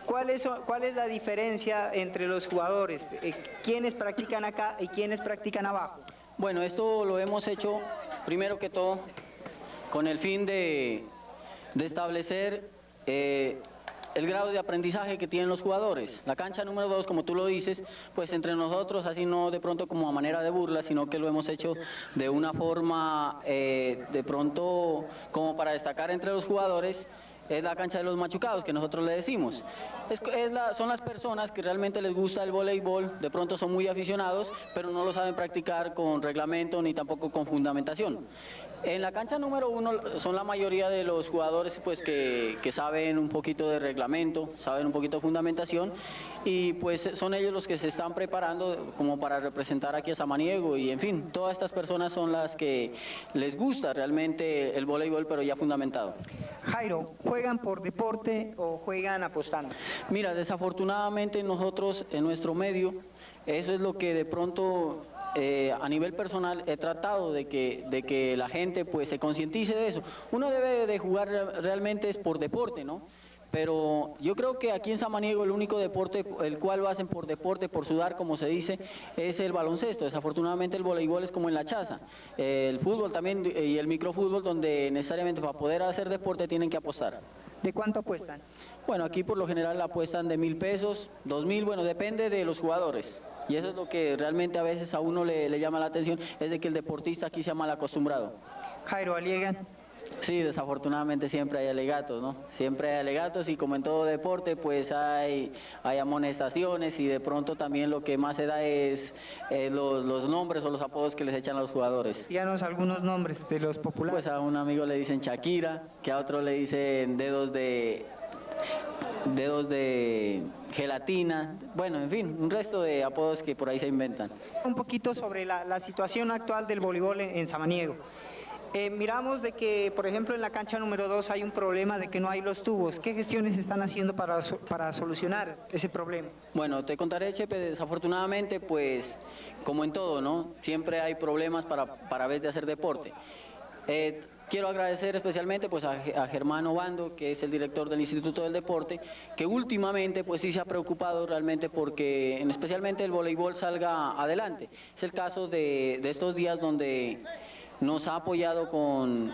¿Cuál es la diferencia entre los jugadores? ¿Quiénes practican acá y quiénes practican abajo? Bueno, esto lo hemos hecho, primero que todo, con el fin de establecer el grado de aprendizaje que tienen los jugadores. La cancha número 2, como tú lo dices, pues entre nosotros, así no de pronto como a manera de burla, sino que lo hemos hecho de una forma de pronto como para destacar entre los jugadores es la cancha de los machucados, que nosotros le decimos. Son las personas que realmente les gusta el voleibol, de pronto son muy aficionados, pero no lo saben practicar con reglamento ni tampoco con fundamentación. En la cancha número 1 son la mayoría de los jugadores pues que saben un poquito de reglamento, saben un poquito de fundamentación, y pues son ellos los que se están preparando como para representar aquí a Samaniego, y en fin, todas estas personas son las que les gusta realmente el voleibol, pero ya fundamentado. Jairo, ¿juegan por deporte o juegan apostando? Mira, desafortunadamente nosotros en nuestro medio, eso es lo que de pronto a nivel personal he tratado de que la gente pues se concientice de eso. Uno debe de jugar realmente es por deporte, ¿no? Pero yo creo que aquí en Samaniego el único deporte, el cual lo hacen por deporte, por sudar, como se dice, es el baloncesto. Desafortunadamente el voleibol es como en la chaza. El fútbol también y el microfútbol, donde necesariamente para poder hacer deporte tienen que apostar. ¿De cuánto apuestan? Bueno, aquí por lo general apuestan de 1.000 pesos, 2.000, bueno, depende de los jugadores. Y eso es lo que realmente a veces a uno le llama la atención, es de que el deportista aquí sea mal acostumbrado. Jairo, ¿aliegan? Sí, desafortunadamente siempre hay alegatos, ¿no? Siempre hay alegatos, y como en todo deporte, pues hay amonestaciones, y de pronto también lo que más se da es los nombres o los apodos que les echan a los jugadores. Díganos algunos nombres de los populares. Pues a un amigo le dicen Shakira, que a otro le dicen dedos de gelatina, bueno, en fin, un resto de apodos que por ahí se inventan. Un poquito sobre la situación actual del voleibol en Samaniego. Miramos de que, por ejemplo, en la cancha número 2 hay un problema de que no hay los tubos. ¿Qué gestiones se están haciendo para solucionar ese problema? Bueno, te contaré, Chepe, desafortunadamente, pues, como en todo, ¿no? Siempre hay problemas para vez de hacer deporte. Quiero agradecer especialmente pues a Germán Obando, que es el director del Instituto del Deporte, que últimamente pues sí se ha preocupado realmente porque especialmente el voleibol salga adelante. Es el caso de estos días donde nos ha apoyado con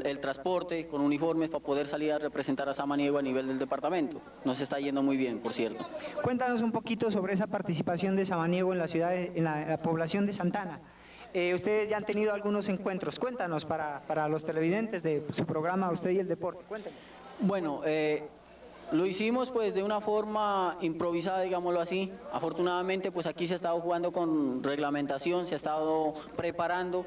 el transporte, con uniformes para poder salir a representar a Samaniego a nivel del departamento. Nos está yendo muy bien, por cierto. Cuéntanos un poquito sobre esa participación de Samaniego en la ciudad, en la población de Santana. Ustedes ya han tenido algunos encuentros. Cuéntanos para los televidentes de su programa Usted y el Deporte. Cuéntanos. Bueno, lo hicimos pues de una forma improvisada, digámoslo así. Afortunadamente pues aquí se ha estado jugando con reglamentación, se ha estado preparando.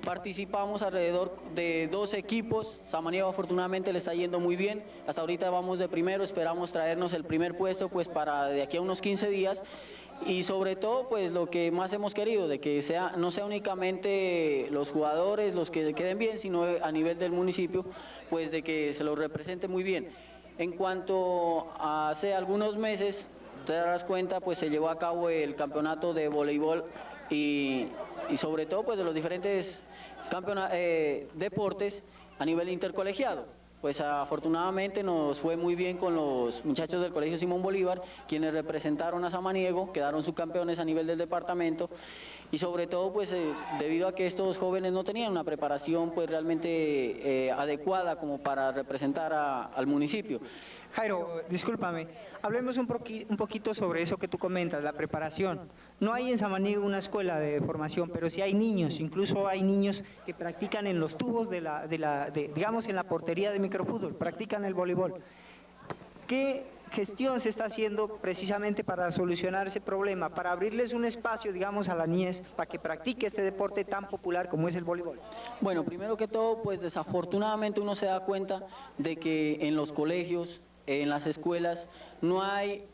Participamos alrededor de 12 equipos. Samaniego afortunadamente le está yendo muy bien. Hasta ahorita vamos de primero, esperamos traernos el primer puesto pues para de aquí a unos 15 días. Y sobre todo, pues lo que más hemos querido, de que no sea únicamente los jugadores los que queden bien, sino a nivel del municipio, pues de que se los represente muy bien. En cuanto a hace algunos meses, te darás cuenta, pues se llevó a cabo el campeonato de voleibol y sobre todo pues de los diferentes deportes a nivel intercolegiado. Pues afortunadamente nos fue muy bien con los muchachos del Colegio Simón Bolívar, quienes representaron a Samaniego, quedaron subcampeones a nivel del departamento, y sobre todo pues debido a que estos jóvenes no tenían una preparación pues realmente adecuada como para representar al municipio. Jairo, discúlpame, hablemos un poquito sobre eso que tú comentas, la preparación. No hay en Samaniego una escuela de formación, pero sí hay niños, incluso hay niños que practican en los tubos digamos en la portería de microfútbol, practican el voleibol. ¿Qué gestión se está haciendo precisamente para solucionar ese problema, para abrirles un espacio, digamos, a la niñez, para que practique este deporte tan popular como es el voleibol? Bueno, primero que todo, pues desafortunadamente uno se da cuenta de que en los colegios, en las escuelas, no hay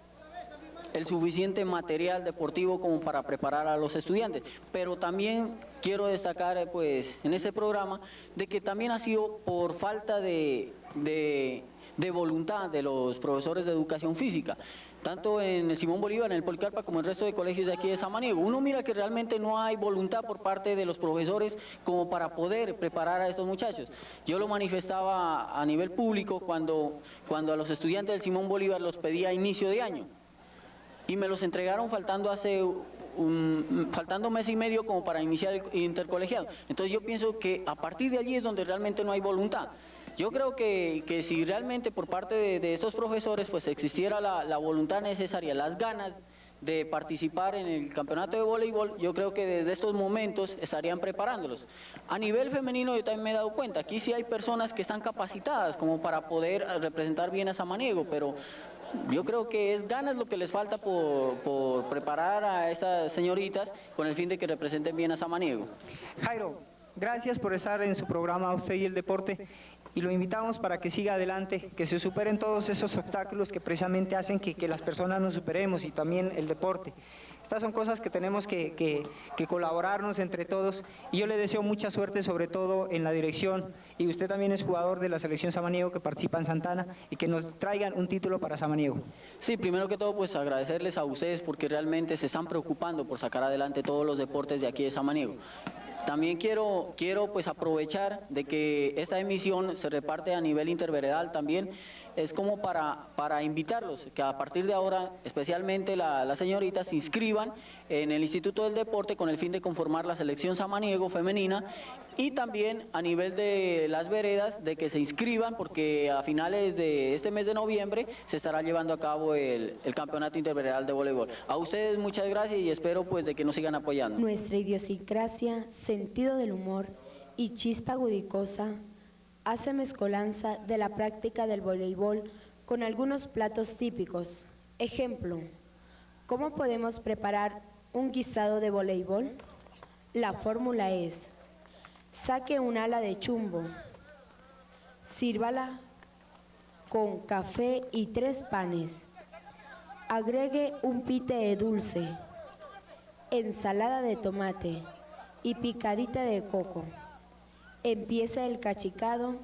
el suficiente material deportivo como para preparar a los estudiantes, pero también quiero destacar pues en este programa de que también ha sido por falta de voluntad de los profesores de educación física, tanto en el Simón Bolívar, en el Policarpa, como en el resto de colegios de aquí de Samaniego. Uno mira que realmente no hay voluntad por parte de los profesores como para poder preparar a estos muchachos. Yo lo manifestaba a nivel público cuando a los estudiantes del Simón Bolívar los pedía a inicio de año, y me los entregaron faltando mes y medio como para iniciar el intercolegiado. Entonces yo pienso que a partir de allí es donde realmente no hay voluntad. Yo creo que si realmente por parte de estos profesores pues existiera la voluntad necesaria, las ganas de participar en el campeonato de voleibol, yo creo que desde estos momentos estarían preparándolos. A nivel femenino yo también me he dado cuenta, aquí sí hay personas que están capacitadas como para poder representar bien a Samaniego, pero yo creo que es ganas lo que les falta por preparar a estas señoritas con el fin de que representen bien a Samaniego. Jairo, gracias por estar en su programa Usted y el Deporte, y lo invitamos para que siga adelante, que se superen todos esos obstáculos que precisamente hacen que las personas nos superemos, y también el deporte. Estas son cosas que tenemos que colaborarnos entre todos, y yo le deseo mucha suerte, sobre todo en la dirección, y usted también es jugador de la selección Samaniego que participa en Santana, y que nos traigan un título para Samaniego. Sí, primero que todo pues agradecerles a ustedes porque realmente se están preocupando por sacar adelante todos los deportes de aquí de Samaniego. También quiero pues aprovechar de que esta emisión se reparte a nivel interveredal también, es como para invitarlos, que a partir de ahora, especialmente las señoritas, se inscriban en el Instituto del Deporte con el fin de conformar la selección Samaniego femenina, y también a nivel de las veredas, de que se inscriban, porque a finales de este mes de noviembre se estará llevando a cabo el Campeonato Interveredal de Voleibol. A ustedes muchas gracias y espero pues de que nos sigan apoyando. Nuestra idiosincrasia, sentido del humor y chispa agudicosa hace mezcolanza de la práctica del voleibol con algunos platos típicos. Ejemplo, ¿cómo podemos preparar un guisado de voleibol? La fórmula es: saque un ala de chumbo, sírvala con café y 3 panes, agregue un pite dulce, ensalada de tomate y picadita de coco. Empiece el cachicado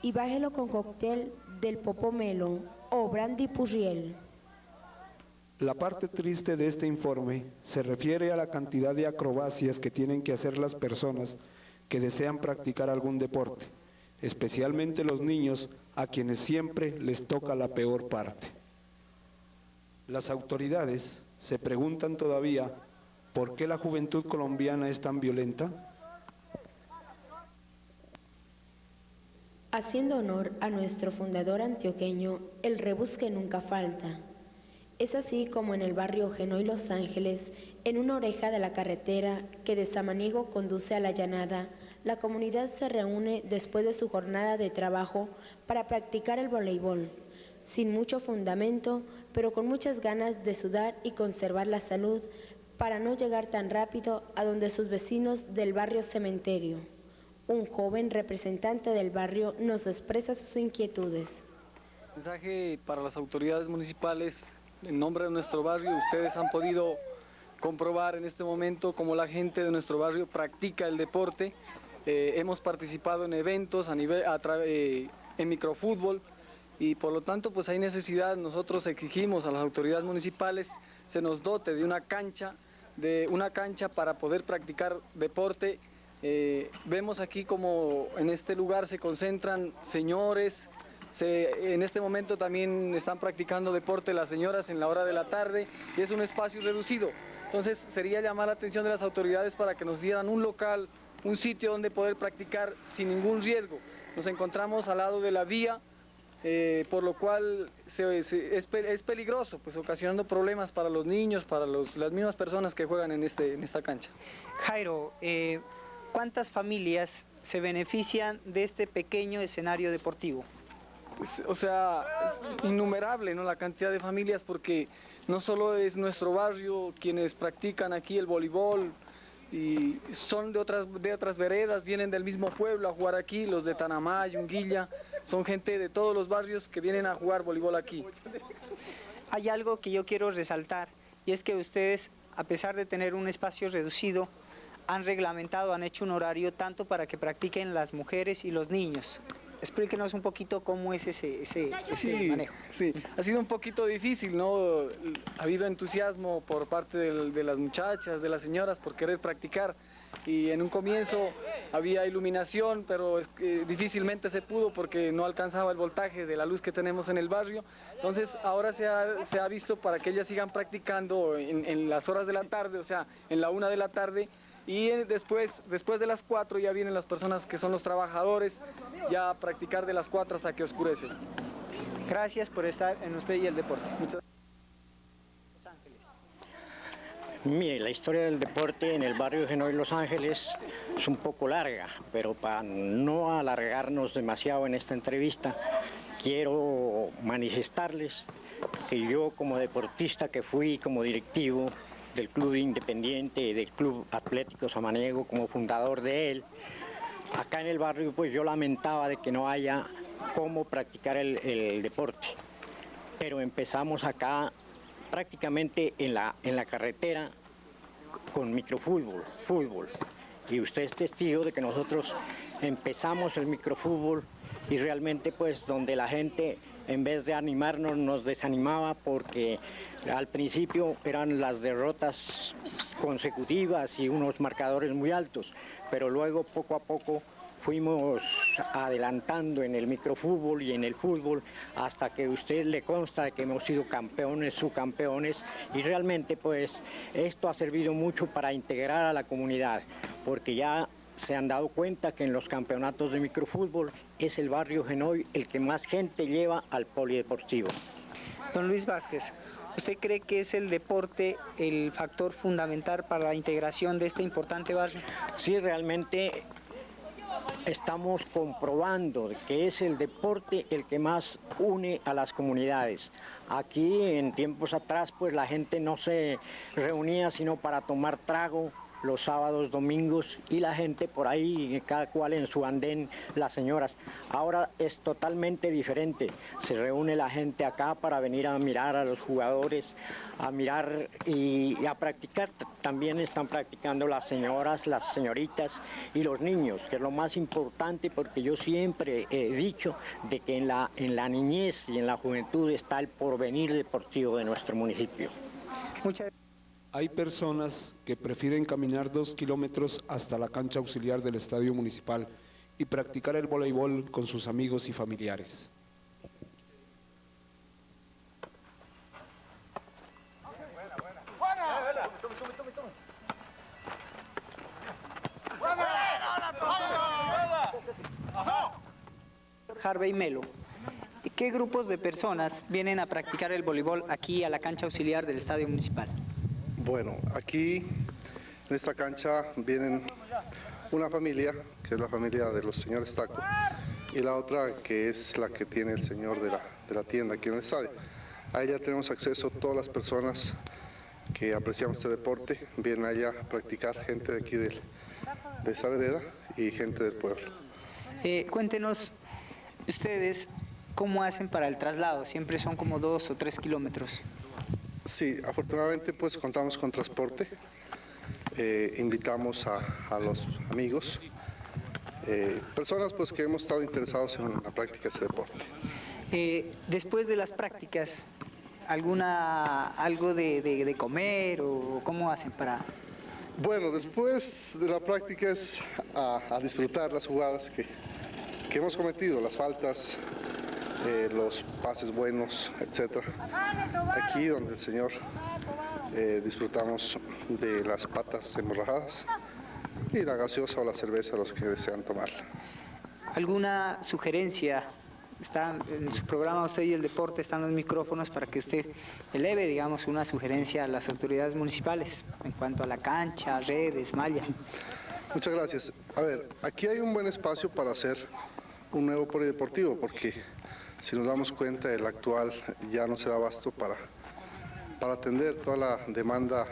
y bájelo con cóctel del popomelo o brandy purriel. La parte triste de este informe se refiere a la cantidad de acrobacias que tienen que hacer las personas que desean practicar algún deporte, especialmente los niños, a quienes siempre les toca la peor parte. Las autoridades se preguntan todavía por qué la juventud colombiana es tan violenta. Haciendo honor a nuestro fundador antioqueño, el rebusque nunca falta. Es así como en el barrio Genoy Los Ángeles, en una oreja de la carretera que de Samaniego conduce a La Llanada, la comunidad se reúne después de su jornada de trabajo para practicar el voleibol, sin mucho fundamento, pero con muchas ganas de sudar y conservar la salud para no llegar tan rápido a donde sus vecinos del barrio Cementerio. Un joven representante del barrio nos expresa sus inquietudes. Mensaje para las autoridades municipales. En nombre de nuestro barrio, ustedes han podido comprobar en este momento cómo la gente de nuestro barrio practica el deporte. Hemos participado en eventos en microfútbol, y por lo tanto pues hay necesidad. Nosotros exigimos a las autoridades municipales se nos dote de una cancha para poder practicar deporte. Vemos aquí como en este lugar se concentran señores, en este momento también están practicando deporte las señoras en la hora de la tarde, y es un espacio reducido. Entonces sería llamar la atención de las autoridades para que nos dieran un local, un sitio donde poder practicar sin ningún riesgo. Nos encontramos al lado de la vía, por lo cual es peligroso, pues ocasionando problemas para los niños, para las mismas personas que juegan en esta cancha. Jairo, ¿cuántas familias se benefician de este pequeño escenario deportivo? Pues, o sea, es innumerable, ¿no?, la cantidad de familias, porque no solo es nuestro barrio quienes practican aquí el voleibol, y son de otras veredas, vienen del mismo pueblo a jugar aquí, los de Tanamá, Yunguilla, son gente de todos los barrios que vienen a jugar voleibol aquí. Hay algo que yo quiero resaltar, y es que ustedes, a pesar de tener un espacio reducido, han reglamentado, han hecho un horario tanto para que practiquen las mujeres y los niños. Explíquenos un poquito cómo es ese manejo. Sí, ha sido un poquito difícil, ¿no? Ha habido entusiasmo por parte de las muchachas, de las señoras, por querer practicar. Y en un comienzo había iluminación, pero difícilmente se pudo porque no alcanzaba el voltaje de la luz que tenemos en el barrio. Entonces ahora se ha visto para que ellas sigan practicando en las horas de la tarde, o sea, en la 1 de la tarde. Y después de las 4 ya vienen las personas que son los trabajadores, ya a practicar de las 4 hasta que oscurece. Gracias por estar en Usted y el Deporte. Mire, la historia del deporte en el barrio Genoy Los Ángeles es un poco larga, pero para no alargarnos demasiado en esta entrevista, quiero manifestarles que yo como deportista que fui, como directivo del Club Independiente y del Club Atlético Samaniego, como fundador de él, acá en el barrio pues yo lamentaba de que no haya cómo practicar el deporte, pero empezamos acá prácticamente en la carretera con microfútbol, fútbol. Y usted es testigo de que nosotros empezamos el microfútbol y realmente pues donde la gente en vez de animarnos nos desanimaba porque al principio eran las derrotas consecutivas y unos marcadores muy altos, pero luego poco a poco fuimos adelantando en el microfútbol y en el fútbol hasta que a usted le consta de que hemos sido campeones, subcampeones y realmente pues esto ha servido mucho para integrar a la comunidad porque ya se han dado cuenta que en los campeonatos de microfútbol es el barrio Genoy el que más gente lleva al polideportivo. Don Luis Vázquez, ¿usted cree que es el deporte el factor fundamental para la integración de este importante barrio? Sí, realmente estamos comprobando que es el deporte el que más une a las comunidades. Aquí en tiempos atrás pues la gente no se reunía sino para tomar trago los sábados, domingos y la gente por ahí, cada cual en su andén, las señoras. Ahora es totalmente diferente, se reúne la gente acá para venir a mirar a los jugadores, a mirar y a practicar. También están practicando las señoras, las señoritas y los niños, que es lo más importante porque yo siempre he dicho de que en la niñez y en la juventud está el porvenir deportivo de nuestro municipio. Hay personas que prefieren caminar 2 kilómetros hasta la cancha auxiliar del estadio municipal y practicar el voleibol con sus amigos y familiares. Harvey Melo, ¿qué grupos de personas vienen a practicar el voleibol aquí a la cancha auxiliar del estadio municipal? Bueno, aquí en esta cancha vienen una familia, que es la familia de los señores Taco, y la otra que es la que tiene el señor de la tienda aquí en el estadio. A ella tenemos acceso todas las personas que apreciamos este deporte, vienen allá a practicar, gente de aquí de esta vereda y gente del pueblo. Cuéntenos ustedes cómo hacen para el traslado, siempre son como 2 o 3 kilómetros. Sí, afortunadamente pues contamos con transporte, invitamos a los amigos, personas pues que hemos estado interesados en la práctica de este deporte. Después de las prácticas, algo de comer o cómo hacen para...? Bueno, después de la práctica es a disfrutar las jugadas que hemos cometido, las faltas, los pases buenos, etc. Aquí donde el señor disfrutamos de las patas emborrajadas y la gaseosa o la cerveza los que desean tomarla. ¿Alguna sugerencia? Está en su programa Usted y el Deporte, están los micrófonos para que usted eleve, digamos, una sugerencia a las autoridades municipales en cuanto a la cancha, redes, mallas. Muchas gracias. A ver, aquí hay un buen espacio para hacer un nuevo polideportivo porque si nos damos cuenta el actual ya no se da abasto para atender toda la demanda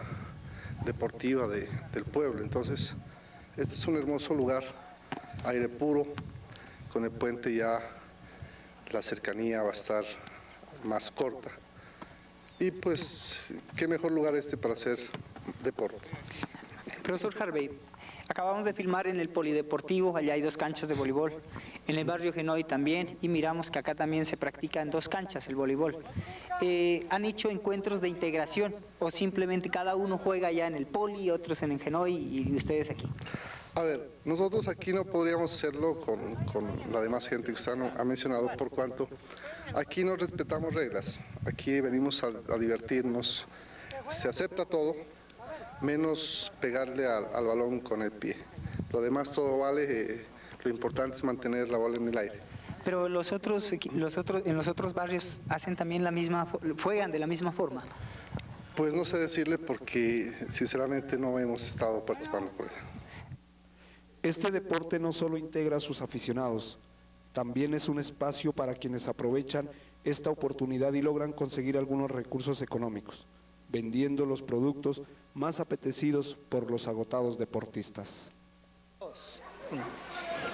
deportiva del pueblo. Entonces, este es un hermoso lugar, aire puro, con el puente ya la cercanía va a estar más corta. Y pues, qué mejor lugar este para hacer deporte. Profesor Harvey, acabamos de filmar en el polideportivo, allá hay 2 canchas de voleibol, en el barrio Genoy también, y miramos que acá también se practica en 2 canchas el voleibol. ¿Han hecho encuentros de integración o simplemente cada uno juega ya en el poli, otros en el Genoy y ustedes aquí? A ver, nosotros aquí no podríamos hacerlo con la demás gente que usted ha mencionado, por cuanto aquí no respetamos reglas, aquí venimos a divertirnos, se acepta todo, menos pegarle al balón con el pie. Lo demás todo vale, lo importante es mantener la bola en el aire. Pero en los otros barrios hacen también juegan de la misma forma. Pues no sé decirle porque sinceramente no hemos estado participando por él. Este deporte no solo integra a sus aficionados, también es un espacio para quienes aprovechan esta oportunidad y logran conseguir algunos recursos económicos, vendiendo los productos más apetecidos por los agotados deportistas.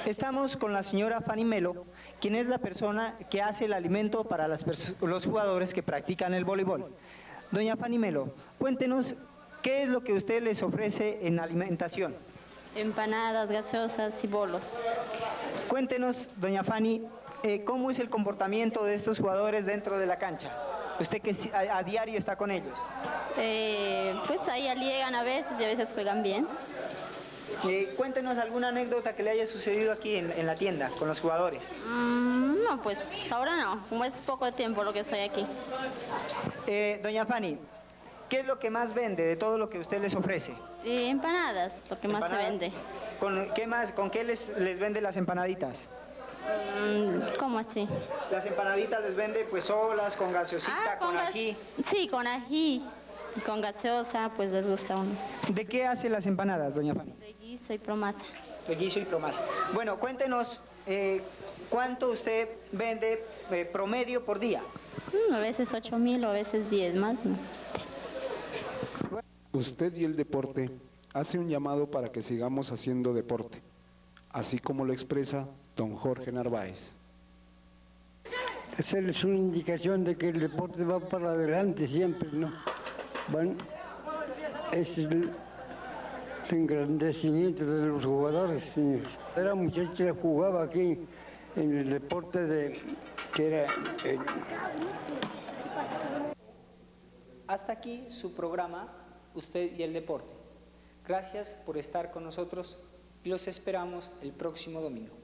Estamos con la señora Fanny Melo, quien es la persona que hace el alimento para los jugadores que practican el voleibol. Doña Fanny Melo, cuéntenos qué es lo que usted les ofrece en alimentación. Empanadas, gaseosas y bolos. Cuéntenos, doña Fanny, ¿cómo es el comportamiento de estos jugadores dentro de la cancha? Usted que a diario está con ellos. Pues ahí llegan a veces y a veces juegan bien. Cuéntenos alguna anécdota que le haya sucedido aquí en la tienda con los jugadores. No, pues ahora no, como es poco tiempo lo que estoy aquí. Doña Fanny, ¿qué es lo que más vende de todo lo que usted les ofrece? Empanadas, lo que más se vende. ¿Con qué les vende las empanaditas? ¿Cómo así? Las empanaditas les vende pues solas, con gaseosita, con ají. Sí, con ají y con gaseosa, pues les gusta a uno. ¿De qué hace las empanadas, doña Fanny? De guiso y promasa. De guiso y promasa. Bueno, cuéntenos cuánto usted vende promedio por día. A veces 8.000 o a veces 10 más, ¿no? Usted y el deporte hace un llamado para que sigamos haciendo deporte, así como lo expresa don Jorge Narváez. Esa es una indicación de que el deporte va para adelante siempre, ¿no? Es el engrandecimiento de los jugadores. Sí. Era muchacho que jugaba aquí en el deporte que era... Hasta aquí su programa, Usted y el Deporte. Gracias por estar con nosotros y los esperamos el próximo domingo.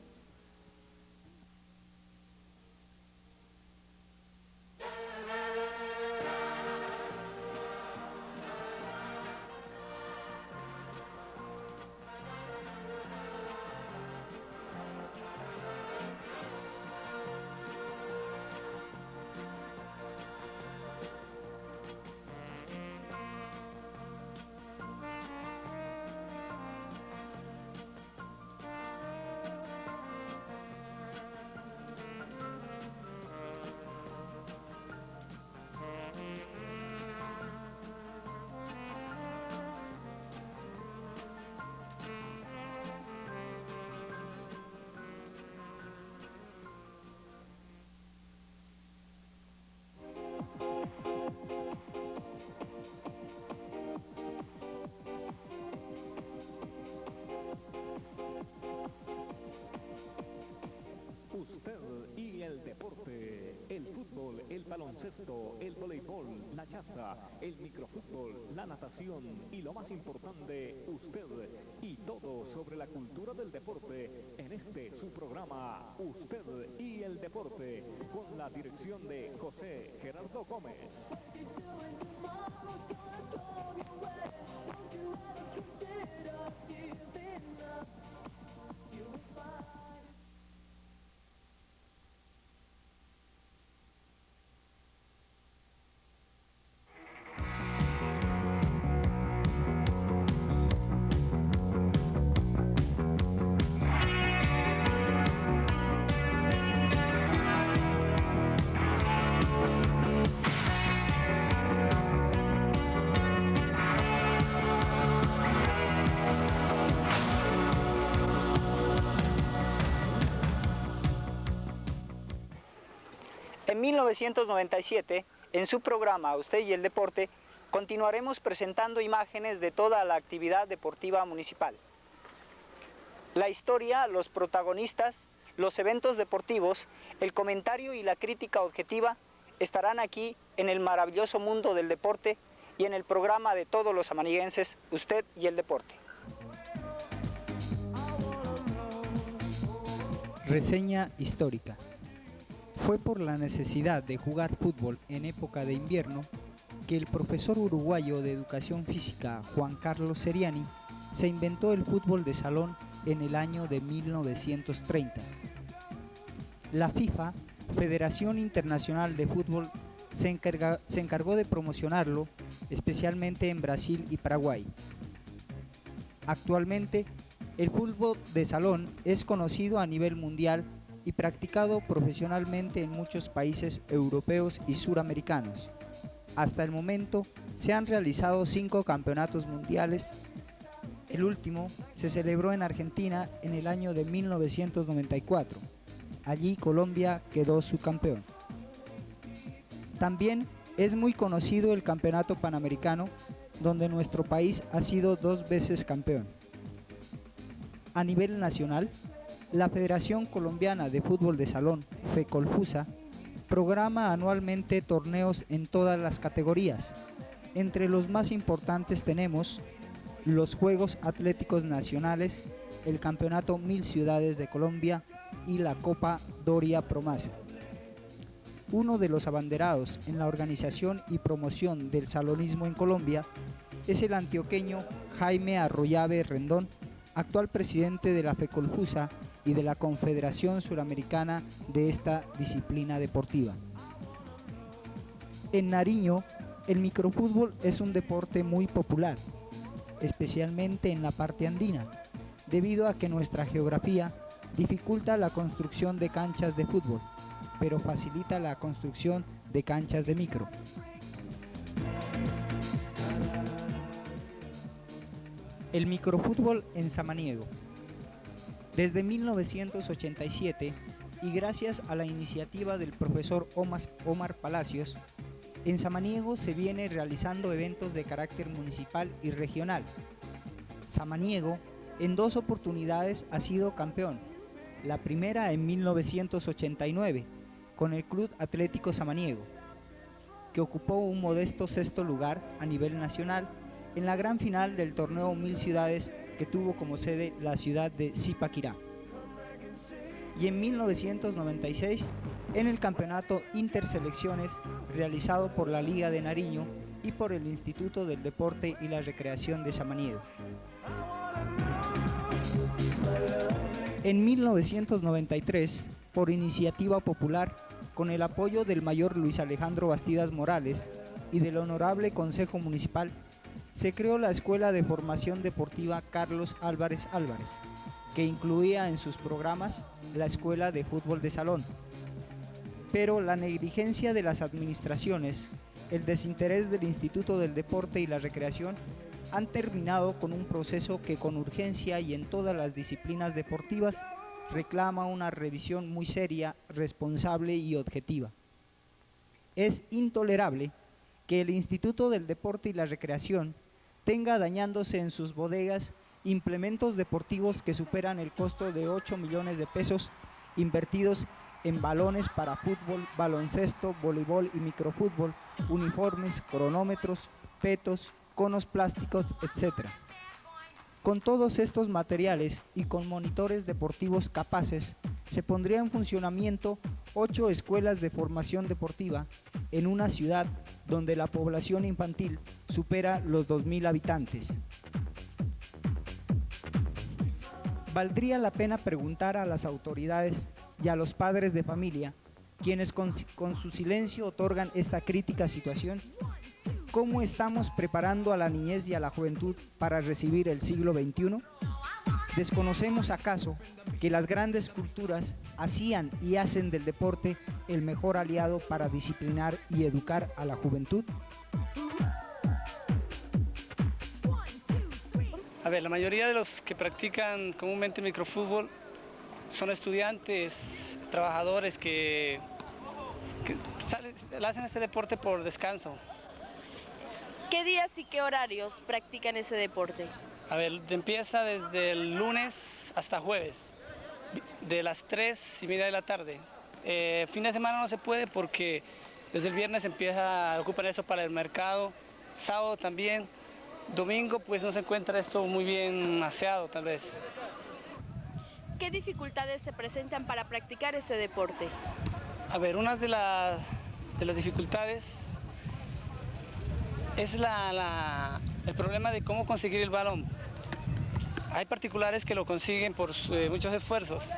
El fútbol, el baloncesto, el voleibol, la chaza, el microfútbol, la natación y lo más importante, usted y todo sobre la cultura del deporte en este su programa Usted y el Deporte con la dirección de José Gerardo Gómez. En 1997, en su programa Usted y el Deporte, continuaremos presentando imágenes de toda la actividad deportiva municipal. La historia, los protagonistas, los eventos deportivos, el comentario y la crítica objetiva estarán aquí en el maravilloso mundo del deporte y en el programa de todos los amaniguenses, Usted y el Deporte. Reseña histórica. Fue por la necesidad de jugar fútbol en época de invierno que el profesor uruguayo de educación física Juan Carlos Seriani se inventó el fútbol de salón en el año de 1930. La FIFA, Federación Internacional de Fútbol, se encargó de promocionarlo especialmente en Brasil y Paraguay. Actualmente, el fútbol de salón es conocido a nivel mundial y practicado profesionalmente en muchos países europeos y suramericanos. Hasta el momento se han realizado 5 campeonatos mundiales. El último se celebró en Argentina en el año de 1994. Allí Colombia quedó subcampeón. También es muy conocido el Campeonato Panamericano, donde nuestro país ha sido 2 veces campeón. A nivel nacional, la Federación Colombiana de Fútbol de Salón, FECOLFUSA, programa anualmente torneos en todas las categorías. Entre los más importantes tenemos los Juegos Atléticos Nacionales, el Campeonato 1000 Ciudades de Colombia y la Copa Doria Promasa. Uno de los abanderados en la organización y promoción del salonismo en Colombia es el antioqueño Jaime Arroyave Rendón, actual presidente de la FECOLFUSA y de la Confederación Suramericana de esta disciplina deportiva. En Nariño, el microfútbol es un deporte muy popular, especialmente en la parte andina, debido a que nuestra geografía dificulta la construcción de canchas de fútbol, pero facilita la construcción de canchas de micro. El microfútbol en Samaniego. Desde 1987, y gracias a la iniciativa del profesor Omar Palacios, en Samaniego se viene realizando eventos de carácter municipal y regional. Samaniego en 2 oportunidades ha sido campeón, la primera en 1989 con el Club Atlético Samaniego, que ocupó un modesto 6º lugar a nivel nacional en la gran final del torneo 1000 Ciudades que tuvo como sede la ciudad de Zipaquirá. Y en 1996 en el campeonato interselecciones realizado por la Liga de Nariño y por el Instituto del Deporte y la Recreación de Samaniego. En 1993, por iniciativa popular, con el apoyo del mayor Luis Alejandro Bastidas Morales y del Honorable Consejo Municipal, se creó la Escuela de Formación Deportiva Carlos Álvarez Álvarez, que incluía en sus programas la Escuela de Fútbol de Salón. Pero la negligencia de las administraciones, el desinterés del Instituto del Deporte y la Recreación han terminado con un proceso que con urgencia y en todas las disciplinas deportivas reclama una revisión muy seria, responsable y objetiva. Es intolerable que el Instituto del Deporte y la Recreación tenga dañándose en sus bodegas implementos deportivos que superan el costo de 8 millones de pesos invertidos en balones para fútbol, baloncesto, voleibol y microfútbol, uniformes, cronómetros, petos, conos plásticos, etc. Con todos estos materiales y con monitores deportivos capaces, se pondría en funcionamiento 8 escuelas de formación deportiva en una ciudad donde la población infantil supera los 2.000 habitantes. Valdría la pena preguntar a las autoridades y a los padres de familia, quienes con su silencio otorgan esta crítica situación, ¿cómo estamos preparando a la niñez y a la juventud para recibir el siglo XXI? ¿Desconocemos acaso que las grandes culturas hacían y hacen del deporte el mejor aliado para disciplinar y educar a la juventud? A ver, la mayoría de los que practican comúnmente microfútbol son estudiantes, trabajadores que hacen este deporte por descanso. ¿Qué días y qué horarios practican ese deporte? A ver, empieza desde el lunes hasta jueves, de las 3:30 de la tarde. Fin de semana no se puede porque desde el viernes ocupan eso para el mercado, sábado también, domingo pues no se encuentra esto muy bien aseado tal vez. ¿Qué dificultades se presentan para practicar ese deporte? A ver, una de las dificultades es el problema de cómo conseguir el balón. Hay particulares que lo consiguen por muchos esfuerzos.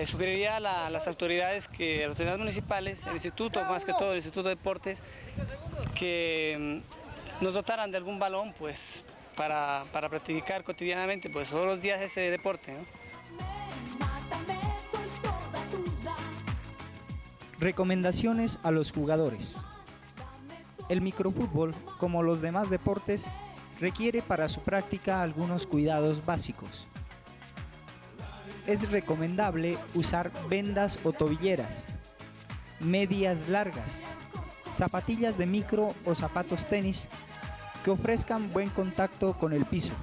Sugeriría a las autoridades, a las autoridades municipales, el instituto, más que todo el Instituto de Deportes, que nos dotaran de algún balón pues para practicar cotidianamente pues todos los días ese deporte, ¿no? Recomendaciones a los jugadores. El microfútbol, como los demás deportes, requiere para su práctica algunos cuidados básicos. Es recomendable usar vendas o tobilleras, medias largas, zapatillas de micro o zapatos tenis que ofrezcan buen contacto con el piso.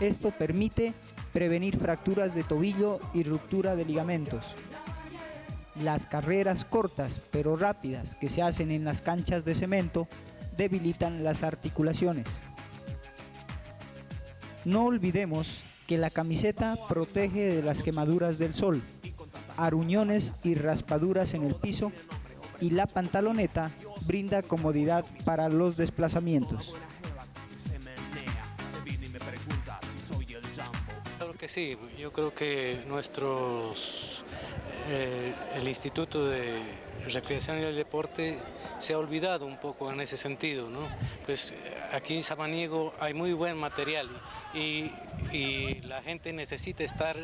Esto permite prevenir fracturas de tobillo y ruptura de ligamentos. Las carreras cortas pero rápidas que se hacen en las canchas de cemento debilitan las articulaciones. No olvidemos que la camiseta protege de las quemaduras del sol, aruñones y raspaduras en el piso, y la pantaloneta brinda comodidad para los desplazamientos. Claro que sí, yo creo que el Instituto de Recreación y el Deporte se ha olvidado un poco en ese sentido, ¿no? Pues aquí en Samaniego hay muy buen material y la gente necesita estar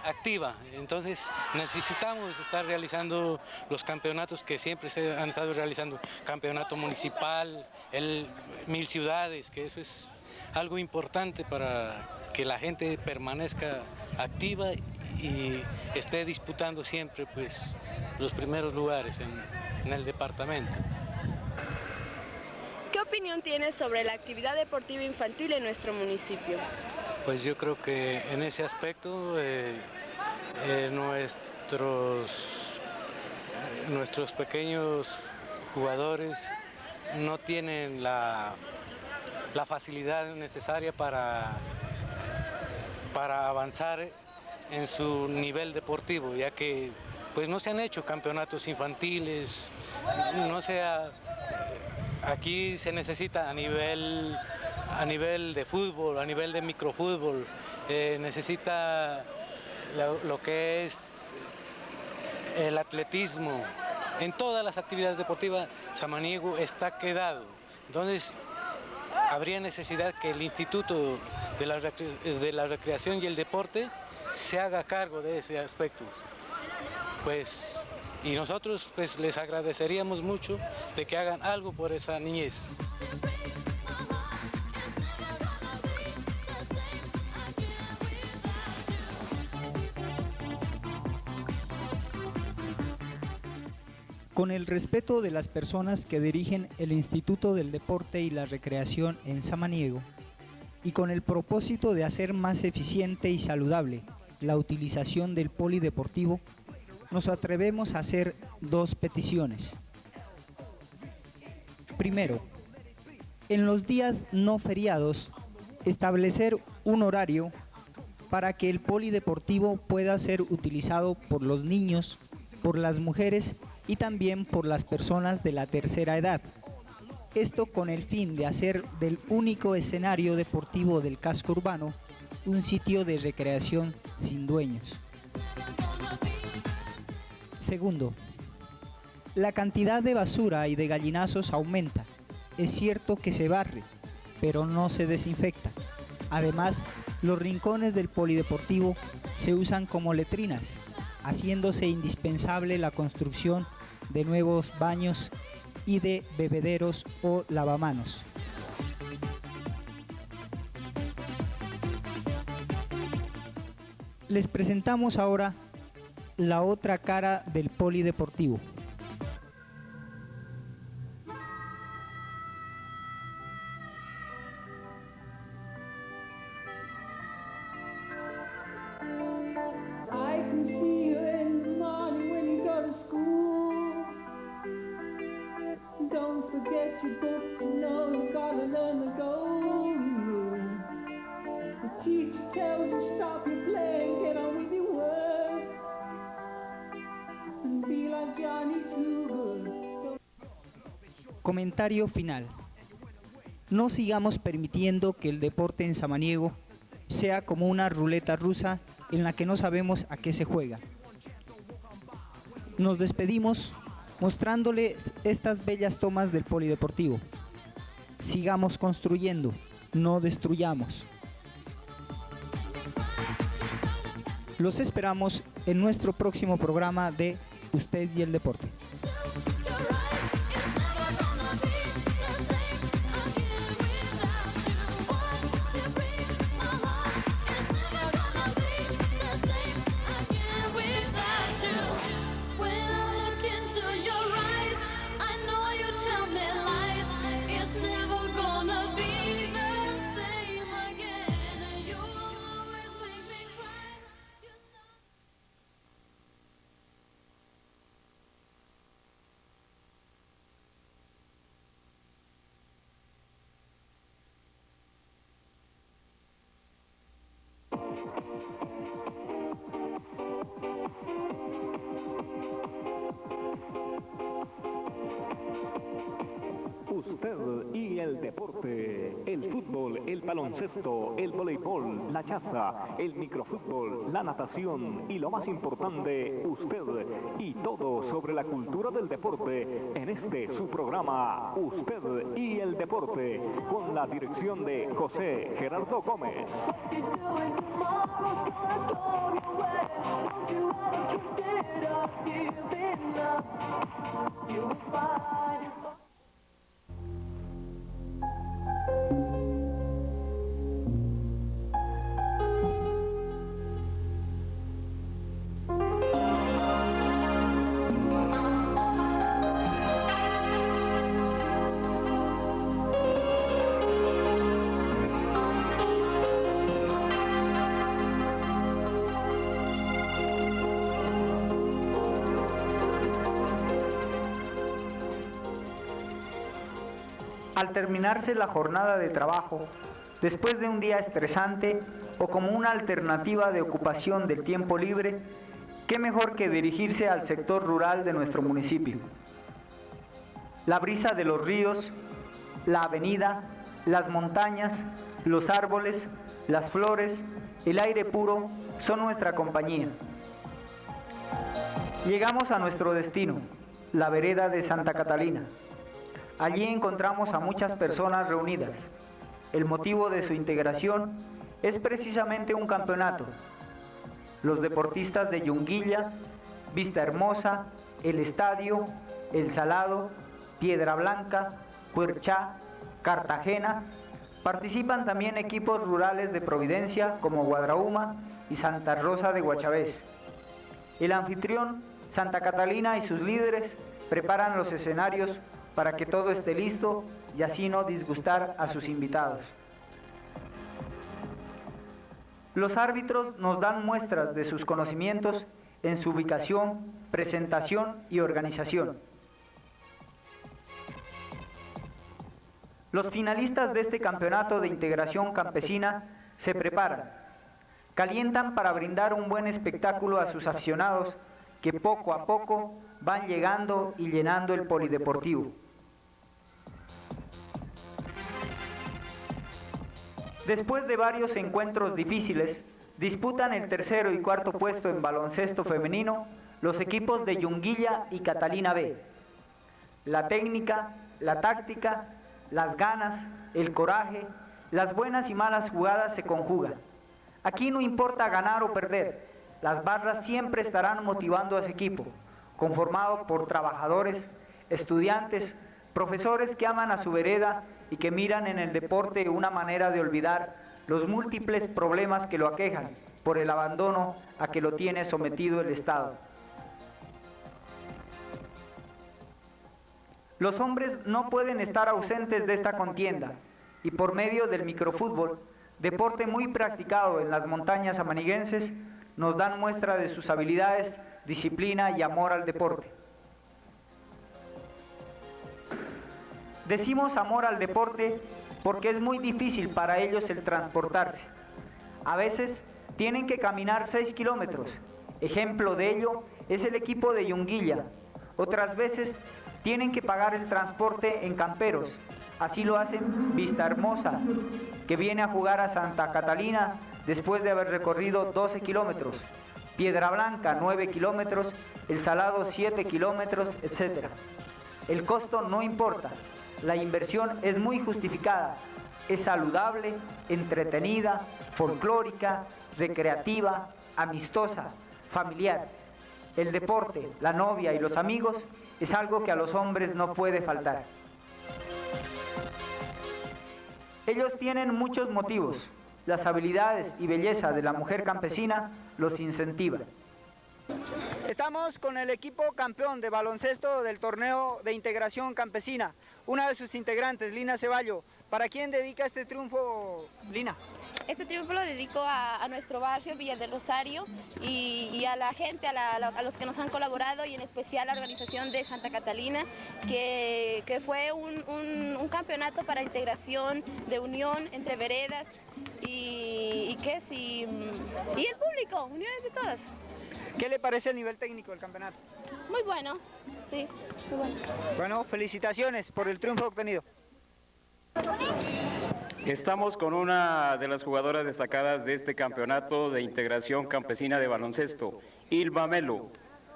activa, entonces necesitamos estar realizando los campeonatos que siempre se han estado realizando, campeonato municipal, 1000 ciudades, que eso es algo importante para que la gente permanezca activa y esté disputando siempre pues los primeros lugares en el departamento. ¿Qué opinión tienes sobre la actividad deportiva infantil en nuestro municipio? Pues yo creo que en ese aspecto nuestros pequeños jugadores no tienen la facilidad necesaria para avanzar en su nivel deportivo, ya que pues no se han hecho campeonatos infantiles, aquí se necesita a nivel de fútbol, a nivel de microfútbol, necesita lo que es el atletismo. En todas las actividades deportivas, Samaniego está quedado. Entonces, habría necesidad que el Instituto de la Recreación y el Deporte se haga cargo de ese aspecto. Pues, y nosotros pues les agradeceríamos mucho de que hagan algo por esa niñez. Con el respeto de las personas que dirigen el Instituto del Deporte y la Recreación en Samaniego, y con el propósito de hacer más eficiente y saludable la utilización del polideportivo, nos atrevemos a hacer dos peticiones. Primero, en los días no feriados, establecer un horario para que el polideportivo pueda ser utilizado por los niños, por las mujeres y también por las personas de la tercera edad. Esto con el fin de hacer del único escenario deportivo del casco urbano un sitio de recreación sin dueños. Segundo, la cantidad de basura y de gallinazos aumenta. Es cierto que se barre, pero no se desinfecta. Además, los rincones del polideportivo se usan como letrinas, haciéndose indispensable la construcción de nuevos baños y de bebederos o lavamanos. Les presentamos ahora la otra cara del polideportivo. I can see you in the morning when you go to school. Don't forget your books, you know you gotta learn the golden rule. The teacher tells you stop your playing, get on with your work, and be like Johnny Too Good. Comentario final. No sigamos permitiendo que el deporte en Samaniego sea como una ruleta rusa en la que no sabemos a qué se juega. Nos despedimos mostrándoles estas bellas tomas del polideportivo. Sigamos construyendo, no destruyamos. Los esperamos en nuestro próximo programa de Usted y el Deporte. Usted y el deporte, el fútbol, el baloncesto, el voleibol, la chaza, el microfútbol, la natación y lo más importante, usted y todo sobre la cultura del deporte en este su programa Usted y el Deporte, con la dirección de José Gerardo Gómez. Al terminarse la jornada de trabajo, después de un día estresante o como una alternativa de ocupación del tiempo libre, qué mejor que dirigirse al sector rural de nuestro municipio. La brisa de los ríos, la avenida, las montañas, los árboles, las flores, el aire puro son nuestra compañía. Llegamos a nuestro destino, la vereda de Santa Catalina. Allí encontramos a muchas personas reunidas. El motivo de su integración es precisamente un campeonato. Los deportistas de Yunguilla, Vista Hermosa, El Estadio, El Salado, Piedra Blanca, Puerchá, Cartagena. Participan también equipos rurales de Providencia como Guadrahuma y Santa Rosa de Guachavés. El anfitrión, Santa Catalina y sus líderes preparan los escenarios para que todo esté listo y así no disgustar a sus invitados. Los árbitros nos dan muestras de sus conocimientos en su ubicación, presentación y organización. Los finalistas de este campeonato de integración campesina se preparan, calientan para brindar un buen espectáculo a sus aficionados que poco a poco van llegando y llenando el polideportivo. Después de varios encuentros difíciles, disputan el tercero y cuarto puesto en baloncesto femenino los equipos de Yunguilla y Catalina B. La técnica, la táctica, las ganas, el coraje, las buenas y malas jugadas se conjugan. Aquí no importa ganar o perder, las barras siempre estarán motivando a su equipo, conformado por trabajadores, estudiantes, profesores que aman a su vereda y que miran en el deporte una manera de olvidar los múltiples problemas que lo aquejan por el abandono a que lo tiene sometido el Estado. Los hombres no pueden estar ausentes de esta contienda y por medio del microfútbol, deporte muy practicado en las montañas amaniguenses, nos dan muestra de sus habilidades, disciplina y amor al deporte. Decimos amor al deporte porque es muy difícil para ellos el transportarse. A veces tienen que caminar 6 kilómetros. Ejemplo de ello es el equipo de Yunguilla. Otras veces tienen que pagar el transporte en camperos. Así lo hacen Vista Hermosa, que viene a jugar a Santa Catalina después de haber recorrido 12 kilómetros. Piedra Blanca 9 kilómetros, El Salado 7 kilómetros, etc. El costo no importa. La inversión es muy justificada, es saludable, entretenida, folclórica, recreativa, amistosa, familiar. El deporte, la novia y los amigos es algo que a los hombres no puede faltar. Ellos tienen muchos motivos. Las habilidades y belleza de la mujer campesina los incentivan. Estamos con el equipo campeón de baloncesto del torneo de integración campesina. Una de sus integrantes, Lina Ceballo. ¿Para quién dedica este triunfo, Lina? Este triunfo lo dedico a nuestro barrio, Villa del Rosario, y a la gente, a los que nos han colaborado, y en especial a la organización de Santa Catalina, que fue un campeonato para integración, de unión entre veredas y el público, uniones de todas. ¿Qué le parece el nivel técnico del campeonato? Muy bueno, sí, muy bueno. Bueno, felicitaciones por el triunfo obtenido. Estamos con una de las jugadoras destacadas de este campeonato de integración campesina de baloncesto, Ilva Melo.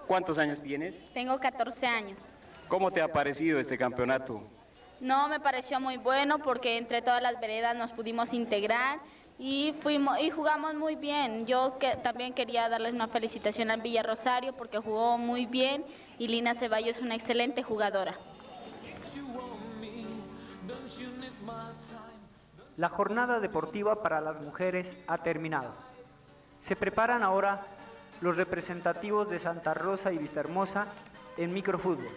¿Cuántos años tienes? Tengo 14 años. ¿Cómo te ha parecido este campeonato? No, me pareció muy bueno porque entre todas las veredas nos pudimos integrar y jugamos muy bien. Yo también quería darles una felicitación al Villa Rosario porque jugó muy bien y Lina Ceballo es una excelente jugadora. La jornada deportiva para las mujeres ha terminado. Se preparan ahora los representativos de Santa Rosa y Vistahermosa en microfútbol.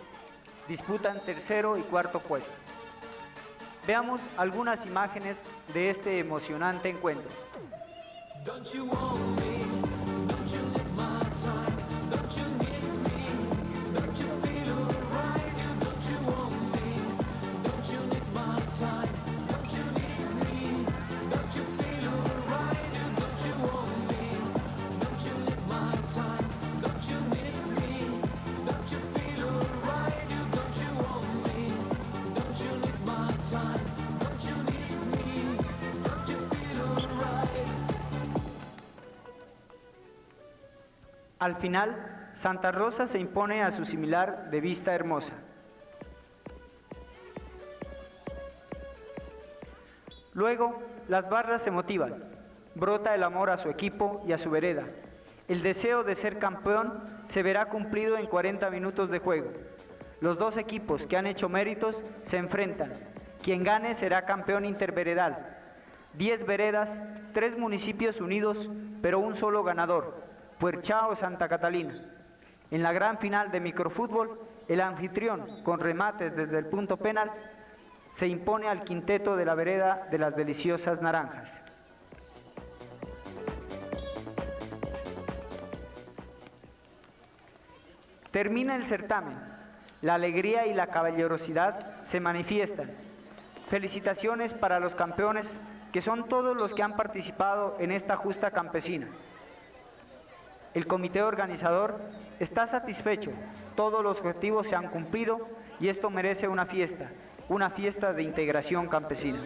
Disputan tercero y cuarto puesto. Veamos algunas imágenes de este emocionante encuentro. Al final, Santa Rosa se impone a su similar de Vistahermosa. Luego, las barras se motivan. Brota el amor a su equipo y a su vereda. El deseo de ser campeón se verá cumplido en 40 minutos de juego. Los dos equipos que han hecho méritos se enfrentan. Quien gane será campeón interveredal. 10 veredas, 3 municipios unidos, pero un solo ganador. Puerchao Santa Catalina. En la gran final de microfútbol, el anfitrión, con remates desde el punto penal, se impone al quinteto de la vereda de las deliciosas naranjas. Termina el certamen. La alegría y la caballerosidad se manifiestan. Felicitaciones para los campeones, que son todos los que han participado en esta justa campesina. El comité organizador está satisfecho, todos los objetivos se han cumplido y esto merece una fiesta de integración campesina.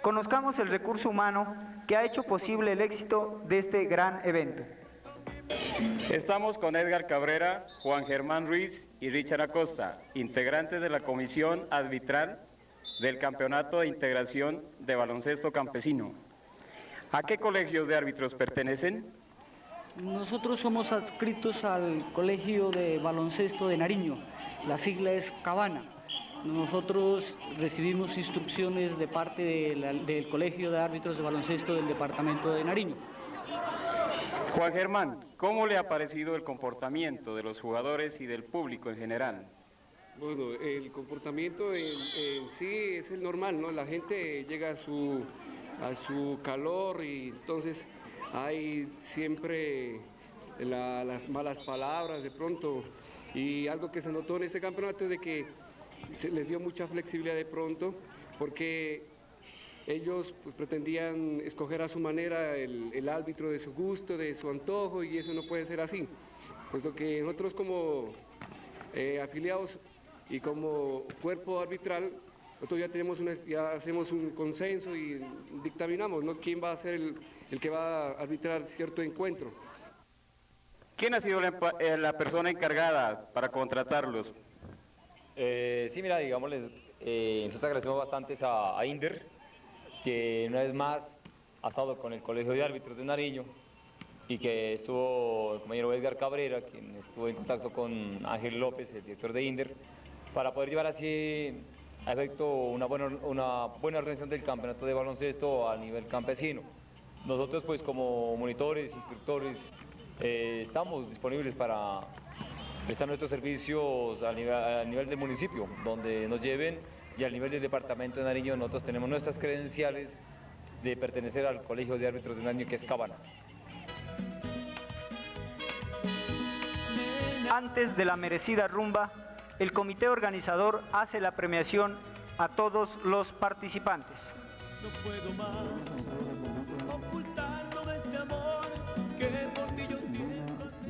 Conozcamos el recurso humano que ha hecho posible el éxito de este gran evento. Estamos con Edgar Cabrera, Juan Germán Ruiz y Richard Acosta, integrantes de la Comisión Arbitral del Campeonato de Integración de Baloncesto Campesino. ¿A qué colegios de árbitros pertenecen? Nosotros somos adscritos al Colegio de Baloncesto de Nariño, la sigla es Cabana. Nosotros recibimos instrucciones de parte del Colegio de Árbitros de Baloncesto del Departamento de Nariño. Juan Germán, ¿cómo le ha parecido el comportamiento de los jugadores y del público en general? Bueno, el comportamiento en sí es el normal, ¿no? La gente llega a su calor y entonces hay siempre las malas palabras de pronto, y algo que se notó en este campeonato es de que se les dio mucha flexibilidad de pronto porque ellos pues pretendían escoger a su manera el árbitro de su gusto, de su antojo, y eso no puede ser así, puesto que nosotros como afiliados y como cuerpo arbitral nosotros ya hacemos un consenso y dictaminamos, ¿no?, quién va a ser el que va a arbitrar cierto encuentro. ¿Quién ha sido la persona encargada para contratarlos? Sí, mira, digámosle, nosotros agradecemos bastante a Inder, que una vez más ha estado con el Colegio de Árbitros de Nariño y que estuvo el compañero Edgar Cabrera, quien estuvo en contacto con Ángel López, el director de Inder, para poder llevar así a efecto una buena organización del campeonato de baloncesto a nivel campesino. Nosotros pues como monitores, instructores, estamos disponibles para prestar nuestros servicios a nivel del municipio, donde nos lleven, y al nivel del departamento de Nariño nosotros tenemos nuestras credenciales de pertenecer al Colegio de Árbitros de Nariño, que es Cabana. Antes de la merecida rumba, el comité organizador hace la premiación a todos los participantes. No puedo más ocultarlo de este amor que por ti yo siento así.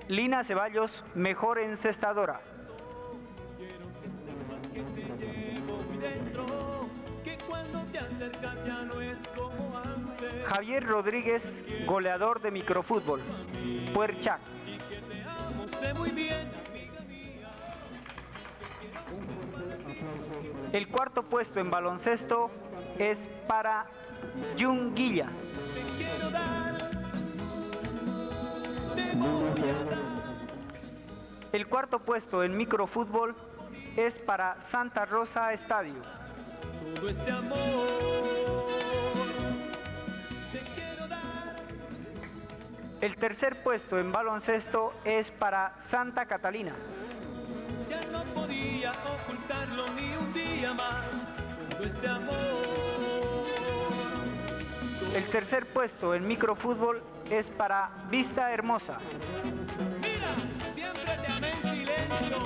Lina Ceballos, mejor encestadora. Que te llevo muy dentro, que cuando te acercas ya no es como antes. Javier Rodríguez, goleador de microfútbol, Puerchac. Sé muy bien. El cuarto puesto en baloncesto es para Yunguilla. El cuarto puesto en microfútbol es para Santa Rosa Estadio. Todo este amor te quiero dar. El tercer puesto en baloncesto es para Santa Catalina. Ya no podía ocultarlo ni un día más. Todo este amor. El tercer puesto en microfútbol es para Vista Hermosa. Mira, siempre te amé en silencio.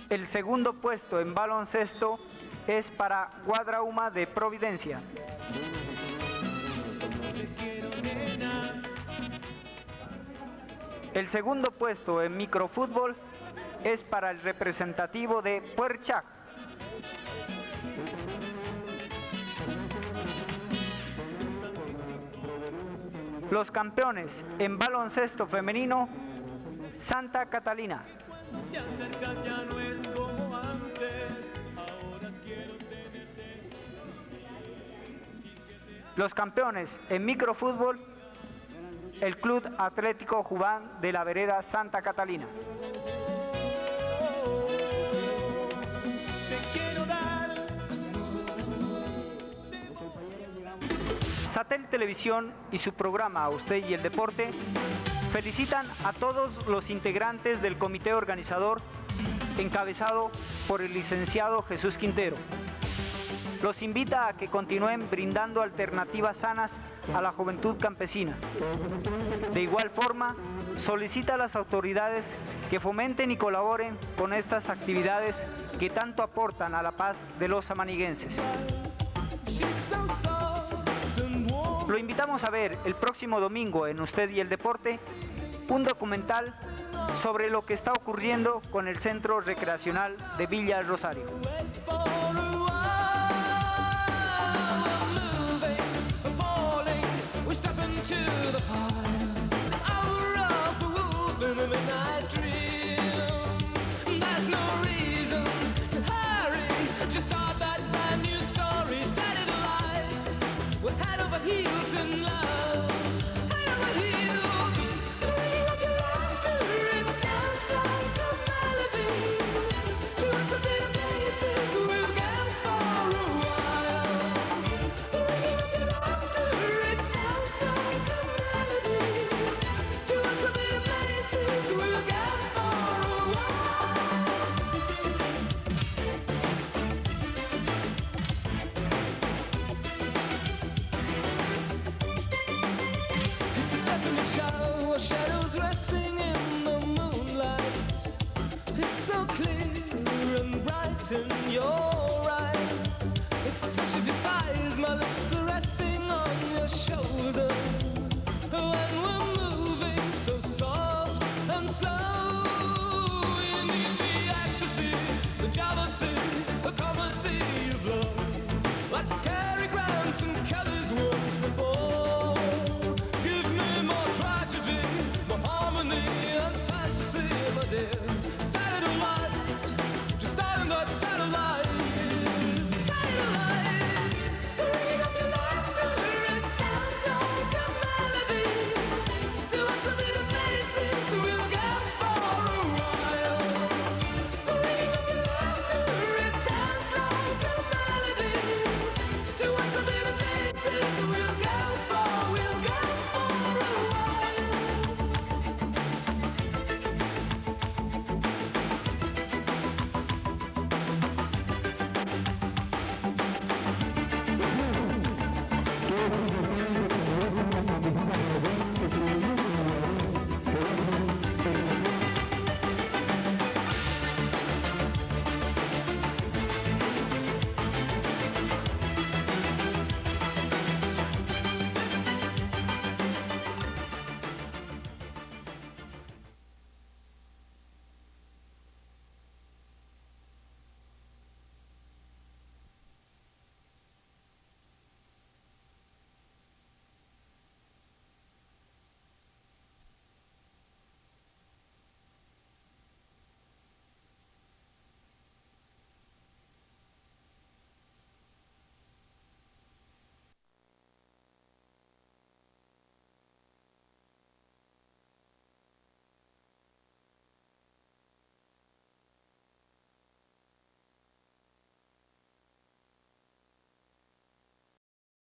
El segundo puesto en baloncesto es para Guadrauma de Providencia. El segundo puesto en microfútbol es para el representativo de Puerchac. Los campeones en baloncesto femenino, Santa Catalina. Te acercas ya no es como antes. Ahora quiero tenerte. Los campeones en microfútbol, el Club Atlético Jubán de la Vereda Santa Catalina. Satel Televisión y su programa Usted y el Deporte felicitan a todos los integrantes del comité organizador encabezado por el licenciado Jesús Quintero. Los invita a que continúen brindando alternativas sanas a la juventud campesina. De igual forma, solicita a las autoridades que fomenten y colaboren con estas actividades que tanto aportan a la paz de los amaniguenses. Lo invitamos a ver el próximo domingo en Usted y el Deporte un documental sobre lo que está ocurriendo con el Centro Recreacional de Villa Rosario.